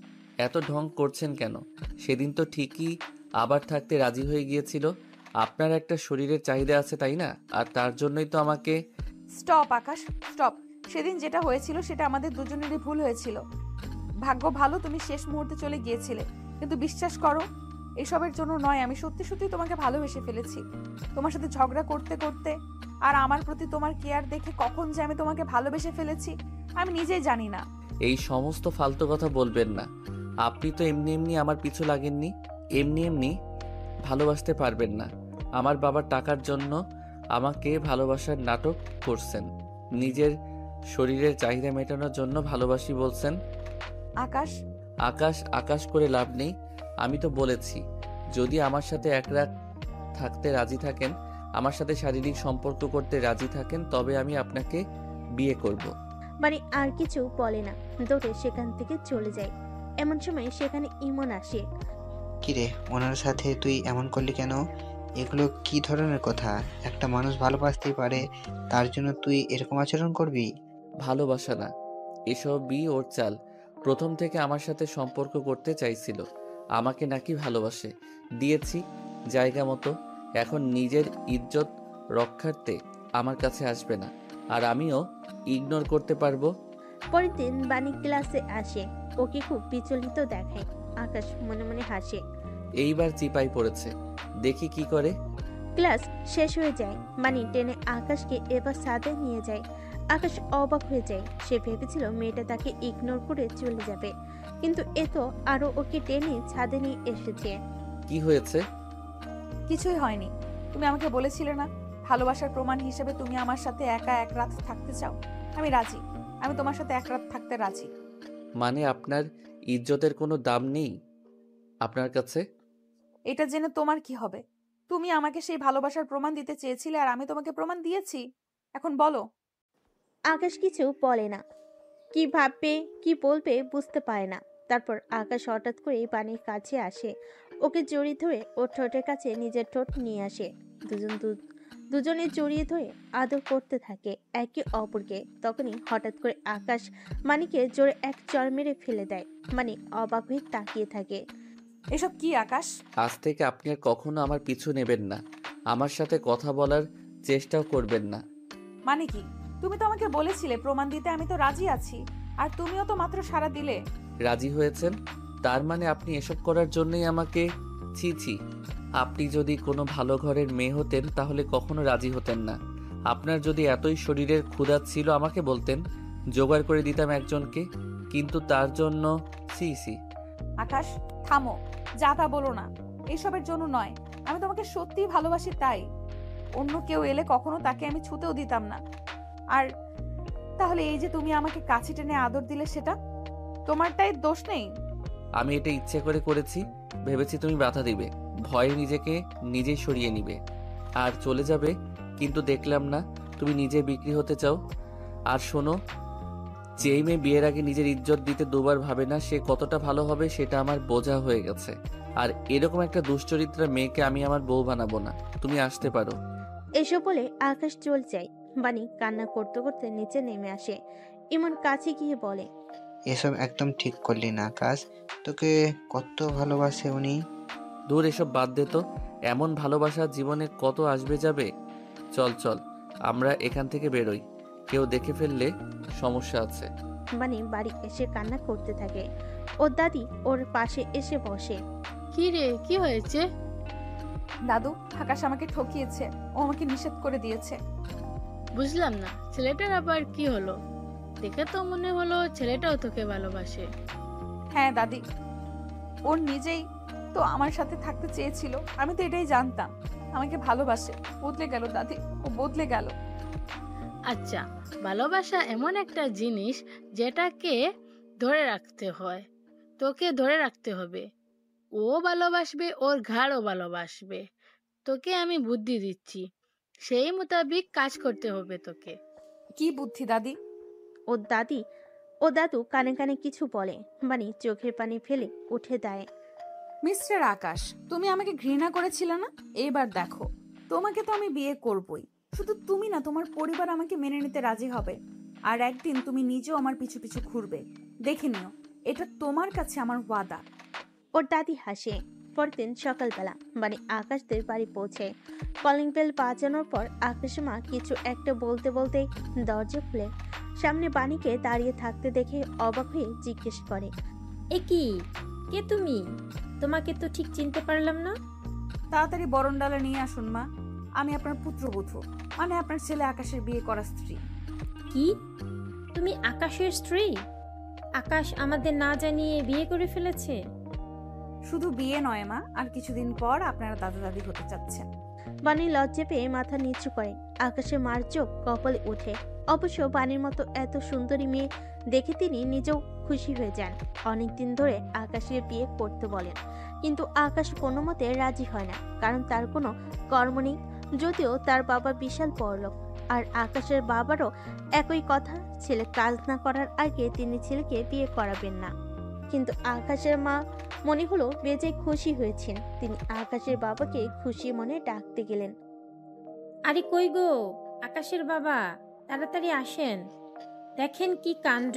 এত ঢং করছেন কেন? সেদিন তো ঠিকই আবার থাকতে রাজি হয়ে গিয়েছিল। আপনার একটা শরীরের চাহিদা আছে, তাই না? আর তার জন্যই তো আমাকে... স্টপ আকাশ, স্টপ। সেদিন যেটা হয়েছিল সেটা আমাদের দুজনেরই ভুল হয়েছিল। ভাগ্য ভালো তুমি শেষ মুহূর্তে চলে গিয়েছিলে, কিন্তু বিশ্বাস করো, এসবের জন্য নয়। আমি সত্যি সত্যি তোমাকে ভালোবেসে ফেলেছি। তোমার সাথে ঝগড়া করতে করতে আর আমার প্রতি তোমার কেয়ার দেখে কখন যে আমি তোমাকে ভালোবেসে ফেলেছি আমি নিজেই জানি না। এই সমস্ত ফালতু কথা বলবেন না। আপনি তো এমনি এমনি আমার পিছু লাগেননি, এমনি এমনি ভালোবাসতে পারবেন না। আমার বাবার টাকার জন্য আমাকে ভালোবাসার নাটক করছেন, নিজের শরীরের চাহিদা মেটানোর জন্য ভালোবাসি বলছেন। আকাশ, আকাশ আকাশ করে লাভ নেই। আমি তো বলেছি, যদি আমার সাথে এক রাত থাকতে রাজি থাকেন, আমার সাথে শারীরিক সম্পর্ক করতে রাজি থাকেন, তবে আমি আপনাকে বিয়ে করব। বানি আর কিছু বলে না, দৌড়ে সেখান থেকে চলে যায়। এমন সময় সেখানে ইমন আসে। কিরে, ওনার সাথে তুই এমন করলি কেন? এগুলো কি ধরনের কথা? একটা মানুষ ভালোবাসতেই পারে, তার জন্য তুই এরকম আচরণ করবি? ভালোবাসা না, এসবই ওর চাল। প্রথম থেকে আমার সাথে সম্পর্ক করতে চাইছিল, আমাকে নাকি ভালোবাসে। দিয়েছি জায়গা মতো। এখন নিজের ইজ্জত রক্ষার্থে আমার কাছে আসবে না, আর আমিও ইগনোর করতে পারবো। পরের দিন বানি ক্লাসে আসে, ওকে খুব বিচলিত দেখায়। আকাশ মনে মনে হাসে। এইবার চিপাই পড়েছে, দেখি কি করে। ক্লাস শেষ হয়ে যায়, বানি টেনে আকাশকে এবার ছাদে নিয়ে যায়। আকাশ অবাক হয়ে যায়, সে ভেবেছিল মেয়েটা তাকে ইগনোর করে চলে যাবে, কিন্তু এ তো আরো ওকে টেনে ছাদে নিয়ে এসেছে। কি হয়েছে? কিছুই হয়নি। তুমি আমাকে বলেছিলে না ভালোবাসার প্রমাণ হিসেবে তুমি আমার সাথে একা এক রাত থাকতে চাও? আমি রাজি। আমি তোমার সাথে এক রাত থাকতে রাজি। মানে আপনার ইজ্জতের কোনো দাম নেই আপনার কাছে? এটা জেনে তোমার কি হবে? তুমি আমাকে সেই ভালোবাসার প্রমাণ দিতে চেয়েছিলে আর আমি তোমাকে প্রমাণ দিয়েছি। এখন বলো। আকাশ কিছু বলে না, কি ভাববে কি বলবে বুঝতে পারে না। তারপর আকাশ হঠাৎ করে বাণীর কাছে আসে, ওকে জড়িয়ে ধরে ওর ঠোঁটের কাছে নিজের ঠোঁট নিয়ে আসে। দুজনে জড়িয়ে ধরে আদর করতে থাকে একে অপরকে। তখনই হঠাৎ করে আকাশ মানিকে জোরে এক চড় মেরে ফেলে দেয়। মানে অবাক হয়ে তাকিয়ে থাকে। এসব কি আকাশ? আজ থেকে আপনি আর কখনো আমার পিছু নেবেন না, আমার সাথে কথা বলার চেষ্টাও করবেন না। মানে কি? তুমি তো আমাকে বলেছিলে প্রমাণ দিতে, আমি তো রাজি আছি, আর তুমিও তো মাত্র সাড়া দিলে। রাজি হয়েছেন? তার মানে আপনি এসব করার জন্যই আমাকে... ছি ছি, আপনি যদি কোনো ভালো ঘরের মেয়ে হতেন তাহলে কখনো রাজি হতেন না। আপনার যদি এতই শরীরের ক্ষুধা ছিল আমাকে বলতেন, জোগাড় করে দিতাম একজনকে, কিন্তু তার জন্য... ছি ছি। আকাশ থামো, যা তা বলো না। এসবের জন্য নয়, আমি তোমাকে সত্যিই ভালোবাসি তাই। অন্য কেউ এলে কখনো তাকে আমি ছুতেও দিতাম না। আর তাহলে এই যে তুমি আমাকে কাছে টেনে আদর দিলে, সেটা তোমারটাই দোষ নেই? আমি এটা ইচ্ছে করে করেছি, ভেবেছি তুমি বাধা দিবে, ভয়ে নিজেকে নিজেই সরিয়ে নিবে আর চলে যাবে, কিন্তু দেখলাম না তুমি নিজে বিক্রি হতে চাও। আর শোনো, যেই মেয়ে বিয়ের আগে নিজের ইজ্জত দিতে দুবার ভাবে না সে কতটা ভালো হবে সেটা আমার বোঝা হয়ে গেছে। আর এরকম একটা দুশ্চরিত্রা মেয়েকে আমি আমার বউ বানাবো না। তুমি আসতে পারো। এসব বলে আকাশ চলে যায়। বাণী কান্না করতে করতে নিচে নেমে আসে। ইমন কাছে গিয়ে বলে, এসব একদম ঠিক করলি না আকাশ, তোকে কত ভালোবাসে উনি। দূর, এসব বাদ দে তো। এমন ভালোবাসা জীবনে কত আসবে যাবে। চল চল, আমরা এখান থেকে বেরোই, কেউ দেখে ফেললে সমস্যা আছে। বাণী বাড়ি এসে কান্না করতে থাকে। ওর দাদি ওর পাশে এসে বসে। কি রে, কি হয়েছে? দাদু, আকাশ আমাকে ঠকিয়েছে, ও আমাকে নিষেধ করে দিয়েছে। বুঝলাম না, ছেলেটার আবার কি হলো? দেখে তো মনে হলো ছেলেটাও তোকে ভালোবাসে। হ্যাঁ দাদি, ওর নিজেই তো আমার সাথে থাকতে চেয়েছিল, আমি তো এটাই জানতাম। আমাকে ভালোবাসে। বদলে গেল দাদি, ও বদলে গেল। আচ্ছা, ভালোবাসা এমন একটা জিনিস যেটাকে ধরে রাখতে হয়, তোকে ধরে রাখতে হবে। ও ভালোবাসবে, ওর ঘাড়ও ভালোবাসবে। তোকে আমি বুদ্ধি দিচ্ছি, সেই মোতাবিক কাজ করতে হবে তোকে। কি বুদ্ধি দাদি? ও দাদু কানে কানে কিছু বলে। বাণী চোখের পানি ফেলে উঠে দেয়। মিস্টার আকাশ, তুমি আমাকে ঘৃণা করেছিলে না? এবার দেখো, তোমাকে তো আমি বিয়ে করবই। শুধু তুমি না, তোমার পরিবার আমাকে মেনে নিতে রাজি হবে। আর একদিন তুমি নিজেও আমার পিছু পিছু ঘুরবে, দেখে নিও। এটা তোমার কাছে আমার ওয়াদা। ওর দাদি হাসে। পরদিন সকালবেলা বাণী আকাশদের বাড়ি পৌঁছে। কলিং বেল বাজানোর পর আকাশের মা কিছু একটা বলতে বলতে দরজা খুলে সামনে বাণীকে দাঁড়িয়ে থাকতে দেখে অবাক হয়ে জিজ্ঞেস করে, এ কি, কে তুমি? তোমাকে তো ঠিক চিনতে পারলাম না। তাড়াতাড়ি বরণডালা নিয়ে আসুন মা, আমি আপনার পুত্রবধূ, মানে আপনার ছেলে আকাশের বিয়ে করা স্ত্রী। কি, তুমি আকাশের স্ত্রী? আকাশ আমাদের না জানিয়ে বিয়ে করে ফেলেছে? শুধু বিয়ে নয় মা, আর কিছুদিন পর আপনারা দাদা দাদি হতে চাচ্ছেন। বাণী লজ্জা পেয়ে মাথা নিচু করে। আকাশের মার চোখ কপালে ওঠে। অবশ্য বাণীর মতো এত সুন্দরী মেয়ে দেখে তিনি নিজেও খুশি হয়ে যান। অনেকদিন ধরে আকাশের বিয়ে করতে বলেন, কিন্তু আকাশ কোনো মতে রাজি হয় না, কারণ তার কোনো কর্ম নেই। যদিও তার বাবা বিশাল বড়লোক, আর আকাশের বাবারও একই কথা, ছেলে কাজ না করার আগে তিনি ছেলেকে বিয়ে করাবেন না। কিন্তু আকাশের মা মনে হলো বেজে খুশি হয়েছেন। তিনি আকাশের বাবাকে খুশি মনে ডাকতে গেলেন। আরে কই গো আকাশের বাবা, তাড়াতাড়ি আসেন, দেখেন কি কাণ্ড,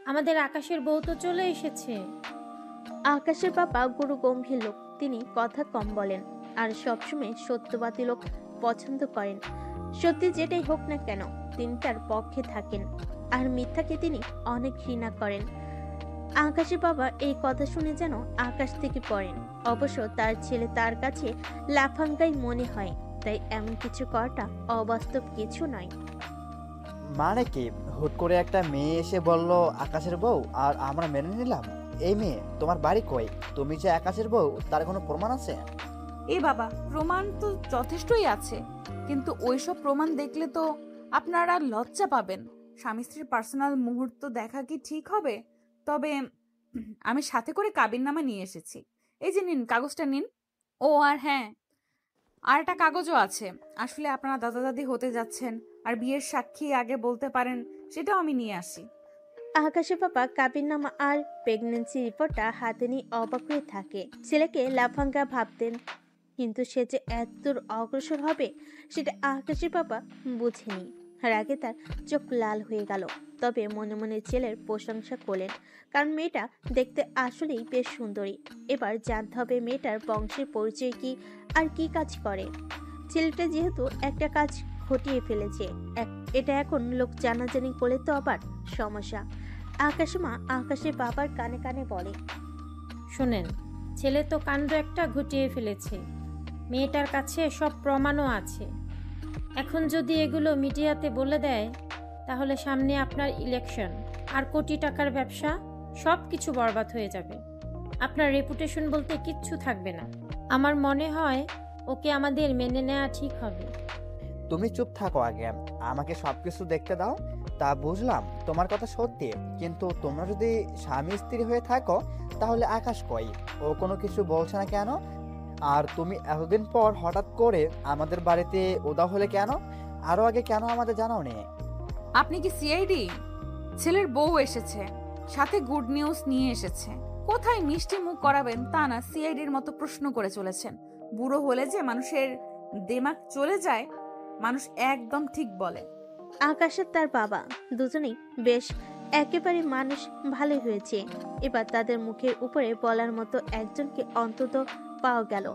আমাদের আকাশের বউ তো চলে এসেছে। আকাশের বাবা গুরু গম্ভীর লোক, তিনি কথা কম বলেন আর সবসময় সত্যবাদী লোক পছন্দ করেন। সত্যি যেটাই হোক না কেন তিনি তার পক্ষে থাকেন, আর মিথ্যাকে তিনি অনেক ঘৃণা করেন। আকাশের বাবা এই কথা শুনে যেন আকাশ থেকে পড়েন। অবশ্য তার ছেলে তার কাছে লাফাঙ্গাই মনে হয়, তাই এমন কিছু করাটা অবাস্তব কিছু নয়। মানে কি, হুট করে একটা মেয়ে এসে বলল আকাশের বউ, আর আমরা মেনে নিলাম? এই মেয়ে তোমার বাড়ি কই? তুমি যে আকাশের বউ তার কোনো প্রমাণ আছে? এ বাবা, প্রমাণ তো যথেষ্টই আছে, কিন্তু ওইসব প্রমাণ দেখলে তো আপনারা লজ্জা পাবেন। স্বামী স্ত্রীর পার্সোনাল মুহূর্ত দেখা কি ঠিক হবে? তবে আমি সাথে করে কাবিননামা নিয়ে এসেছি। এই যে নিন, কাগজটা নিন। ও আর হ্যাঁ, আর একটা কাগজও আছে। আসলে আপনারা দাদা দাদি হতে যাচ্ছেন, আর বিয়ের সাক্ষী আগে বলতে পারেন, সেটাও আমি নিয়ে আসি। আকাশের বাবা কাবিননামা আর প্রেগন্যান্সি রিপোর্টটা হাতে নিয়ে অবাক হয়ে থাকে। ছেলেকে লাফাঙ্গা ভাবতেন, কিন্তু সে যে এতদূর অগ্রসর হবে সেটা আকাশের বাবা বুঝেনি। আর আগে তার চোখ লাল হয়ে গেল, তবে মনে মনে ছেলের প্রশংসা করলেন, কারণ মেয়েটা দেখতে আসলেই বেশ সুন্দরী। এবার জানতে হবে মেয়েটার বংশের পরিচয় কি আর কি কাজ করে। ছেলেটা যেহেতু একটা কাজ ঘটিয়ে ফেলেছে, এটা এখন লোক জানাজানি করলে তো আবার সমস্যা। আকাশমা আকাশের বাবার কানে কানে বলে, শোনেন, ছেলে তো কাণ্ড একটা ঘটিয়ে ফেলেছে, মেয়েটার কাছে সব প্রমাণও আছে। এখন যদি এগুলো মিডিয়াতে বলে দেয়, তাহলে সামনে আপনার ইলেকশন আর কোটি টাকার ব্যবসা, সব কিছু বরবাদ হয়ে যাবে। আপনার রেপুটেশন বলতে কিচ্ছু থাকবে না। আমার মনে হয় ওকে আমাদের মেনে নেওয়া ঠিক হবে। তুমি চুপ থাকো আগে, আমাকে সবকিছু দেখতে দাও। তা বুঝলাম তোমার কথা সত্যি, কিন্তু তোমরা যদি স্বামী স্ত্রী হয়ে থাকো তাহলে আকাশ কই? ও কোনো কিছু বলছে না কেন? আর তুমি এতদিন পর হঠাৎ করে আমাদের বাড়িতে উদা হলে কেন? আরো আগে কেন আমাদের জানাও নি? আপনি কি সিআইডি? ছেলের বউ এসেছে, সাথে গুড নিউজ নিয়ে এসেছে। কোথায় মিষ্টি মুখ করাবেন তা না, সিআইডির মতো প্রশ্ন করে চলেছেন। বুড়ো হলে যে মানুষের দিমাগ চলে যায়, মানুষ একদম ঠিক বলে। আকাশের তার বাবা দুজনেই বেশ একেবারে মানুষ ভালোই হয়েছে। এবার তাদের মুখের উপরে বলার মতো একজনকে অন্তত পাওয়া গেল।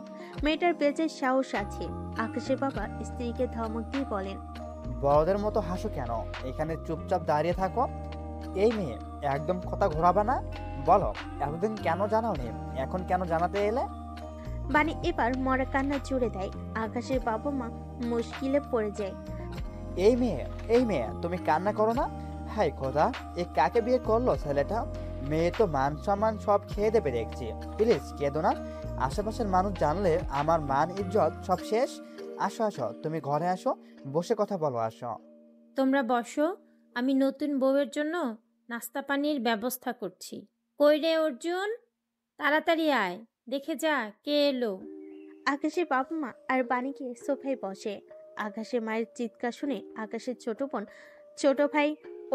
মেয়েটার বেঁচে সাহস আছে। আকাশের বাবা স্ত্রীকে ধমক দিয়ে বলেন, বড়দের মতো হাসো কেন? এখানে চুপচাপ দাঁড়িয়ে থাকো। এই মেয়ে, একদম কথা ঘোরাবে না। বলো, এতদিন কেন জানাও নি, এখন কেন জানাতে এলে? বানি এবার মরা কান্না জুড়ে দেয়। আকাশের বাবা মা মুশকিলে পড়ে যায়। এই মেয়ে তুমি কান্না করো না। হাই খোদা, এ কাকে বিয়ে করলো ছেলেটা? মেয়ে তো মান সম্মান সব খেয়ে দেবে দেখছি। প্লিজ কেঁদো না, আশেপাশের মানুষ জানলে আমার মান ইজ্জত সব শেষ। আসো আসো, তুমি ঘরে আসো, বসে কথা বলো, আসো। তোমরা বসো, আমি নতুন বউয়ের জন্য নাস্তা পানির ব্যবস্থা করছি। কই রে অর্জুন, তাড়াতাড়ি আয়, দেখে যা কে এলো। আকাশের বাবা মা আর বাণীকে সোফায় বসে। আকাশের মায়ের চিৎকার শুনে আকাশের ছোট ভাই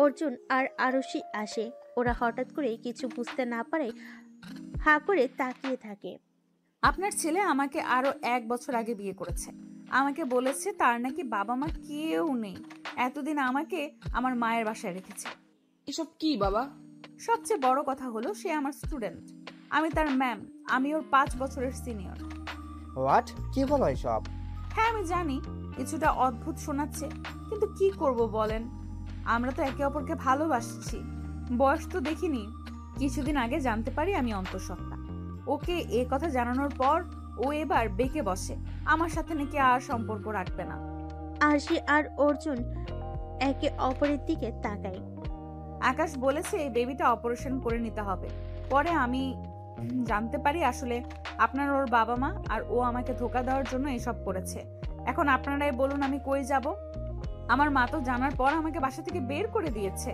অর্জুন আর আরশি আসে। ওরা হঠাৎ করে কিছু বুঝতে না পারে হা করে তাকিয়ে থাকে। আপনার ছেলে আমাকে আরো 1 বছর আগে বিয়ে করেছে। আমাকে বলেছে তার নাকি বাবা মা কেউ নেই। এতদিন আমাকে আমার মায়ের বাসায় রেখেছে। এসব কি বাবা? সবচেয়ে বড় কথা হলো সে আমার স্টুডেন্ট, আমি তার ম্যাম। আমি ওর 5 বছরের সিনিয়র। হোয়াট? কি বলো এসব? হ্যাঁ আমি জানি কিছুটা অদ্ভুত শোনাচ্ছে, কিন্তু কি করব বলেন? আমরা তো একে অপরকে ভালোবাসছি, বয়স তো দেখিনি। কিছুদিন আগে জানতে পারি আমি অন্তঃসত্ত্বা। ওকে এ কথা জানানোর পর ও এবার বেঁকে বসে, আমার সাথে নাকি আর সম্পর্ক রাখবে না। আরশি আর অর্জুন একে অপরের দিকে তাকায়। আকাশ বলেছে এই বেবিটা অপারেশন করে নিতে হবে। পরে আমি জানতে পারি আসলে আপনার ওর বাবা মা আর ও আমাকে ধোকা দেওয়ার জন্য এসব করেছে। এখন আপনারাই বলুন আমি কই যাব? আমার মা তো জানার পর আমাকে বাসা থেকে বের করে দিয়েছে।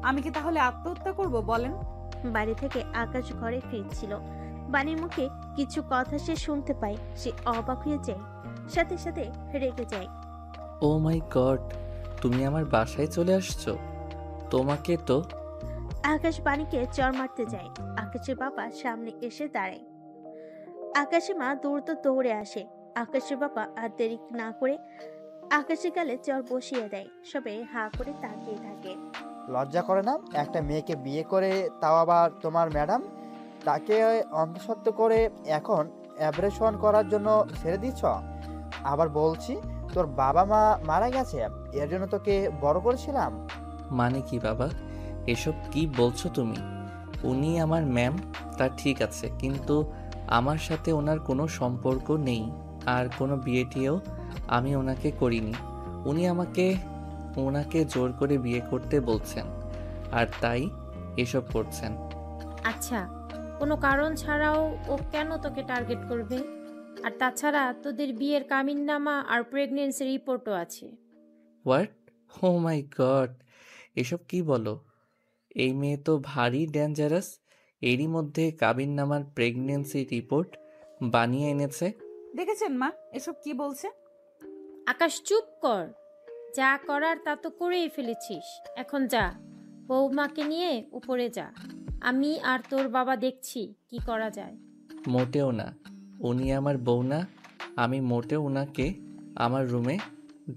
আমি কি তাহলে আত্মহত্যা করব বলেন? বাড়ি থেকে আকাশ ঘরে ফিরছিল। বাণীর মুখে কিছু কথা সে শুনতে পায়। সে অবাক হয়ে যায়, সাথে সাথে রেগে যায়। ও মাই গড, তুমি আমার বাসায় চলে আসছো? তোমাকে তো। আকাশ বাণীকে চর মারতে যায়। আকাশের বাবা সামনে এসে দাঁড়ায়। আকাশের মা দ্রুত দৌড়ে আসে। আকাশের বাবা আর দেরি না করে আকাশের গালে চর বসিয়ে দেয়। সবাই হা করে তাকিয়ে থাকে। লজ্জা করে না? একটা মেয়েকে বিয়ে করে, তাও আবার তোমার ম্যাডাম, তাকে অন্তঃসত্ত্বা করে এখন অ্যাবরেশন করার জন্য ছেড়ে দিচ্ছ। আবার বলছি তোর বাবা মা মারা গেছে, এর জন্য তোকে বড় করেছিলাম। মানে কি বাবা, এসব কি বলছো তুমি? উনি আমার ম্যাম, তা ঠিক আছে, কিন্তু আমার সাথে ওনার কোনো সম্পর্ক নেই। আর কোনো বিয়েটিও আমি ওনাকে করিনি। উনি ওনাকে জোর করে বিয়ে করতে বলছেন, আর তাই এসব করছেন। আচ্ছা, কোনো কারণ ছাড়াও ও কেন তোকে টার্গেট করবে? আর তাছাড়া তোদের বিয়ের কামিননামা আর প্রেগনেন্সি রিপোর্টও আছে। হোয়াট? ও মাই গড, এসব কি বলো? এই মেয়ে তো ভারী ডেঞ্জারাস। এরই মধ্যে কাবিননামার প্রেগনেন্সি রিপোর্ট বানিয়ে এনেছে। দেখেছেন মা এসব কি বলছে? আকাশ চুপ কর, যা করার তা তো করেই ফেলেছিস। এখন যা, বৌমাকে নিয়ে উপরে যা, আমি আর তোর বাবা দেখছি কি করা যায়। মোটেও না, উনি আমার বউ না। আমি মোটেও ওনাকে আমার রুমে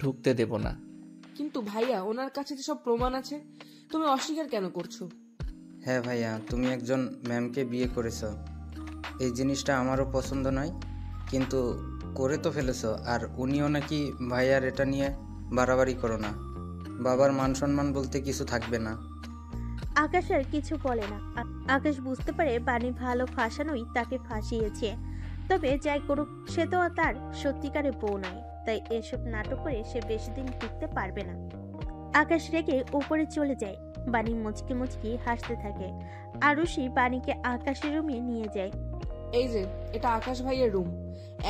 ঢুকতে দেব না। কিন্তু ভাইয়া, ওনার কাছে তো সব প্রমাণ আছে, তুমি অস্বীকার কেন করছো? হ্যাঁ ভাইয়া, তুমি একজন ম্যামকে বিয়ে করেছো, এই জিনিসটা আমারও পছন্দ নয়, কিন্তু করে তো ফেলেছো। আর উনিও নাকি ভাইয়ার, এটা নিয়ে বাড়াবাড়ি করো না, বাবার মান সম্মান বলতে কিছু থাকবে না। আকাশ আর কিছু বলে না। আকাশ বুঝতে পারে বাণী ভালো ফাঁসানোই তাকে ফাঁসিয়েছে। তবে যাই করুক, সে তো আর তার সত্যিকারের বউ নয়, তাই এসব নাটক করে সে বেশি দিন টিকতে পারবে না। আকাশ রেগে উপরে চলে যায়। বাণী মুচকি মুচকি হাসতে থাকে। আরুষি বাণীকে আকাশের রুমে নিয়ে যায়। এই যে, এটা আকাশ ভাইয়ের রুম,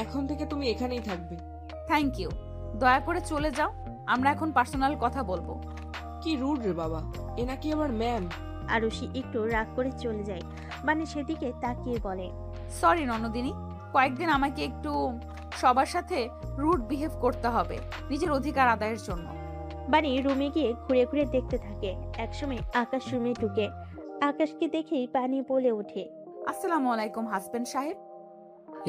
এখন থেকে তুমি এখানেই থাকবে। থ্যাংক ইউ, দয়া করে চলে যাও, আমরা এখন পার্সোনাল কথা বলবো। কি রুড রে বাবা, এ নাকি আমার ম্যাম। আরুষি একটু রাগ করে চলে যায়। বাণী সেদিকে তাকিয়ে বলে, সরি ননদিনী, কয়েকদিন আমাকে একটু সবার সাথে রুড বিহেভ করতে হবে নিজের অধিকার আদায়ের জন্য। বাণী রুমে গিয়ে ঘুরে ঘুরে দেখতে থাকে। একসময় আকাশ রুমে ঢুকে। আকাশকে দেখেই বাণী বলে ওঠে, আসসালামু আলাইকুম হাজবেন্ড সাহেব।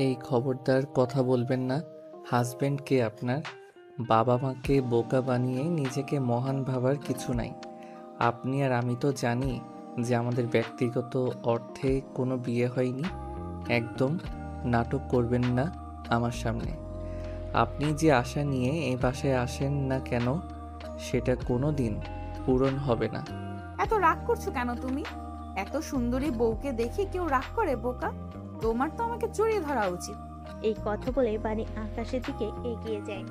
এই খবরদার কথা বলবেন না। হাজবেন্ড কে আপনার? বাবা মাকে বোকা বানিয়ে নিজেকে মহান ভাবার কিছু নাই। আপনি আর আমি তো জানি যে আমাদের ব্যক্তিগত অর্থে কোনো বিয়ে হয়নি। একদম নাটক করবেন না আমার সামনে। আপনি যে আশা নিয়ে এই বাসায় আসেন না কেন, সেটা কোনো দিন পূরণ হবে না। এত রাগ করছো কেন তুমি? এত সুন্দরী বউকে দেখে কেউ রাগ করে বোকা? তোমার তো আমাকে জড়িয়ে ধরা উচিত। এই কথা বলে বাণী আকাশের দিকে এগিয়ে যায়।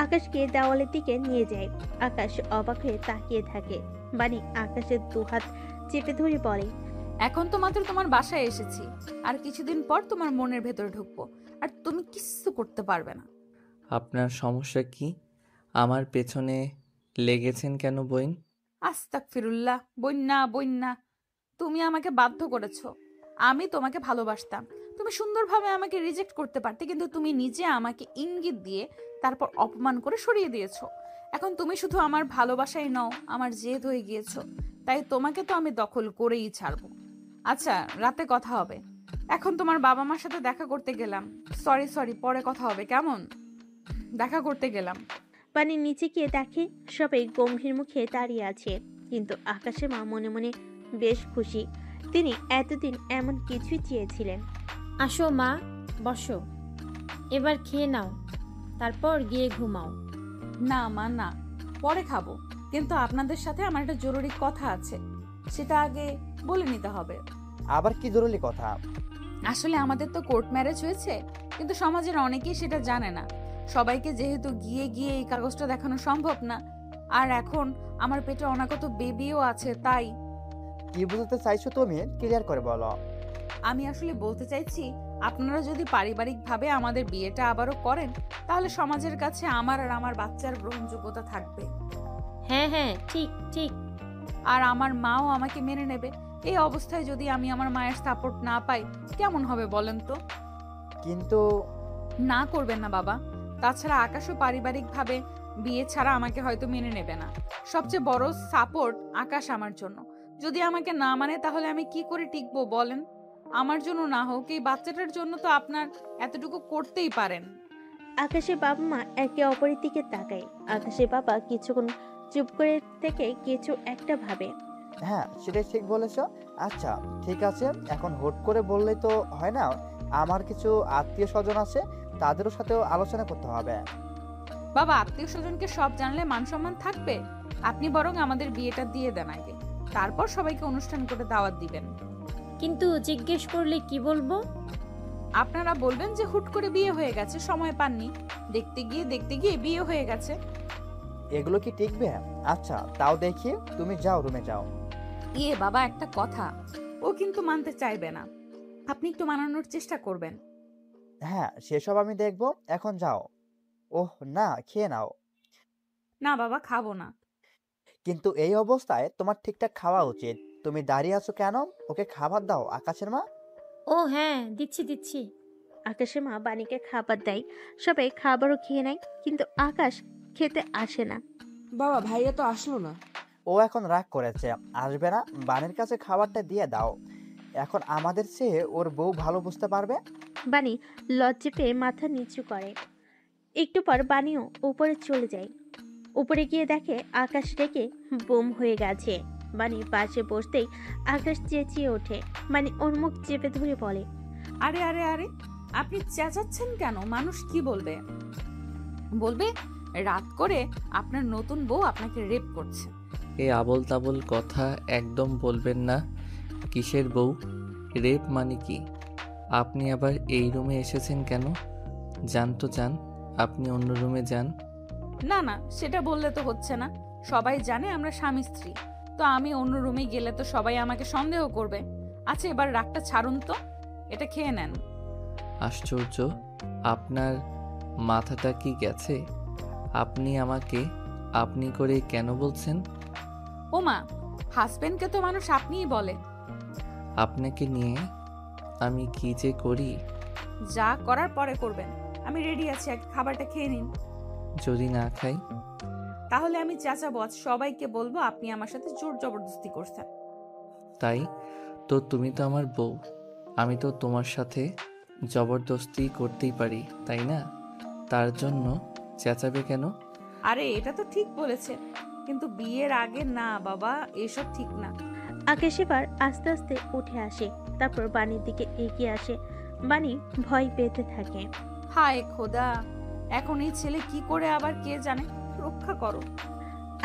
আকাশকে দেওয়ালের দিকে নিয়ে যায়। আকাশ অবাক হয়ে তাকিয়ে থাকে। বাণী আকাশের দুহাত চেপে ধরে বলে, এখন তো মাত্র তোমার বাসায় এসেছি, আর কিছুদিন পর তোমার মনের ভেতরে ঢুকবো, আর তুমি কিছু করতে পারবে না। আপনার সমস্যা কি? আমার পেছনে লেগেছেন কেন বইন? আস্তাগফিরুল্লাহ, বন্যা বন্যা, তুমি আমাকে বাধ্য করেছো। আমি তোমাকে ভালোবাসতাম, তুমি সুন্দরভাবে আমাকে রিজেক্ট করতে পারতে, কিন্তু তুমি নিজে আমাকে ইঙ্গিত দিয়ে তারপর অপমান করে সরিয়ে দিয়েছো। এখন তুমি শুধু আমার ভালোবাসাই নও, আমার জেদ হয়ে গিয়েছো। তাই তোমাকে তো আমি দখল করেই ছাড়বো। আচ্ছা, রাতে কথা হবে। এখন তোমার বাবা মার সাথে দেখা করতে গেলাম। সরি, পরে কথা হবে কেমন? দেখা করতে গেলাম। বাণী নিচে গিয়ে দেখে সবাই গম্ভীর মুখে দাঁড়িয়ে আছে, কিন্তু আকাশের মা মনে মনে বেশ খুশি। তিনি এতদিন এমন কিছুই চেয়েছিলেন। আসো মা, বসো, এবার খেয়ে নাও, তারপর গিয়ে ঘুমাও। না মা, না, পরে খাবো, কিন্তু আপনাদের সাথে আমার একটা জরুরি কথা আছে, সেটা আগে বলে নিতে হবে। আবার কি জরুরি কথা? আসলে আমাদের তো কোর্ট ম্যারেজ হয়েছে, কিন্তু সমাজের অনেকেই সেটা জানে না। সবাইকে যেহেতু গিয়ে গিয়ে এই কাগজটা দেখানো সম্ভব না, আর এখন আমার পেটে অনাগত বেবিও আছে, তাই। কি বুঝতে চাইছো তুমি? ক্লিয়ার করে বলো। আমি আসলে বলতে চাইছি, আপনারা যদি পারিবারিকভাবে আমাদের বিয়েটা আবারও করেন, তাহলে সমাজের কাছে আমার আর আমার বাচ্চার গ্রহণযোগ্যতা থাকবে। হ্যাঁ হ্যাঁ, ঠিক ঠিক। আর আমার মাও আমাকে মেনে নেবে। এই অবস্থায় যদি আমি আমার মায়ের সাপোর্ট না পাই, কেমন হবে বলেন তো? কিন্তু না করবেন না বাবা। তাছাড়া আকাশও পারিবারিকভাবে বিয়ে ছাড়া আমাকে হয়তো মেনে নেবে না। সবচেয়ে বড় সাপোর্ট আকাশ আমার জন্য। যদি আমাকে না মানে, তাহলে আমি কি করে টিকবো বলেন? আমার জন্য না হোক, এই বাচ্চাটার জন্য তো আপনার এতটুকু করতেই পারেন। আকাশের বাবা মা একে অপরের দিকে তাকায়। আকাশের বাবা কিছুক্ষণ চুপ করে থেকে কিছু একটা ভাবে। হ্যাঁ, সেটাই ঠিক বলেছো। আচ্ছা ঠিক আছে, এখন হুট করে বললেই তো হয় না। আমার কিছু আত্মীয় স্বজন আছে, তাদেরও সাথেও আলোচনা করতে হবে। বাবা, আত্মীয় স্বজনকে সব জানলে মান সম্মান থাকবে? আপনি বরং আমাদের বিয়েটা দিয়ে দেন আগে, তারপর সবাইকে অনুষ্ঠান করে দাওয়াত দিবেন। কিন্তু জিজ্ঞেস করলে কি বলবো? আপনারা বলবেন যে হুট করে বিয়ে হয়ে গেছে, সময় পাননি, দেখতে গিয়ে বিয়ে হয়ে গেছে। এগুলো কি টিকবে? আচ্ছা তাও দেখি, তুমি যাও, রুমে যাও। ইয়ে বাবা, একটা কথা, ও কিন্তু মানতে চাইবে না। আপনি একটু মানানোর চেষ্টা করবেন। হ্যাঁ, সেসব আমি দেখবো, এখন যাও। ওহ না, খেয়ে নাও। না বাবা, খাবো না। কিন্তু এই অবস্থায় তোমার ঠিকঠাক খাওয়া উচিত। তুমি দাঁড়িয়ে আছো কেন? ওকে খাবার দাও আকাশের মা। ও হ্যাঁ, দিচ্ছি। আকাশের মা বাণীকে খাবার দেয়। সবাই খাবারও খেয়ে নেয়, কিন্তু আকাশ খেতে আসে না। বাবা, ভাইয়া তো আসলো না। ও এখন রাগ করেছে, আসবে না। বানের কাছে খাবারটা দিয়ে দাও, এখন আমাদের চেয়ে ওর বউ ভালো বুঝতে পারবে। বানি লজ্জা পেয়ে মাথা নিচু করে। একটু পর বানিও উপরে চলে যায়। উপরে গিয়ে দেখে আকাশ রেখে বোম হয়ে গেছে। বানি পাশে বসতেই আকাশ চেঁচিয়ে ওঠে। বানি ওর মুখ চেপে ধরে বলে, আরে আরে আরে, আপনি চেঁচাচ্ছেন কেন? মানুষ কি বলবে? বলবে রাত করে আপনার নতুন বউ আপনাকে রেপ করছে। এই আবল তাবল কথা একদম বলবেন না। কিসের বউ? রেপ মানে কি? আপনি আবার এই রুমে এসেছেন কেন? যান তো যান, আপনি অন্য রুমে যান। না না, সেটা বললে তো হচ্ছে না। সবাই জানে আমরা স্বামী স্ত্রী, তো আমি অন্য রুমে গেলে তো সবাই আমাকে সন্দেহ করবে। আচ্ছা এবার রাগটা ছাড়ুন তো, এটা খেয়ে নেন। আশ্চর্য, আপনার মাথাটা কি গেছে? আপনি আমাকে আপনি করে কেন বলছেন? ওমা, হাজবেন্ডকে তো মানুষ আপনিই বলে। আপনাকে নিয়ে আমি কি যে করি। যা করার পরে করবেন, আমি রেডি আছি, আগে খাবারটা খেয়ে নিন। যদি না খাই? তাহলে আমি চেঁচাবো, আজ সবাইকে বলবো আপনি আমার সাথে জোর জবরদস্তি করছেন। তাই তো, তুমি তো আমার বউ, আমি তো তোমার সাথে জবরদস্তি করতেই পারি, তাই না? তার জন্য চেঁচাবে কেন? আরে এটা তো ঠিক বলেছে, কিন্তু বিয়ের আগে না বাবা, এসব ঠিক না। আকাশ এবার আস্তে আস্তে উঠে আসে, তারপর বানির দিকে এগিয়ে আসে। বানি ভয় পেতে থাকে। হায় খোদা, এখন এই ছেলে কি করে আবার কে জানে, রক্ষা করো।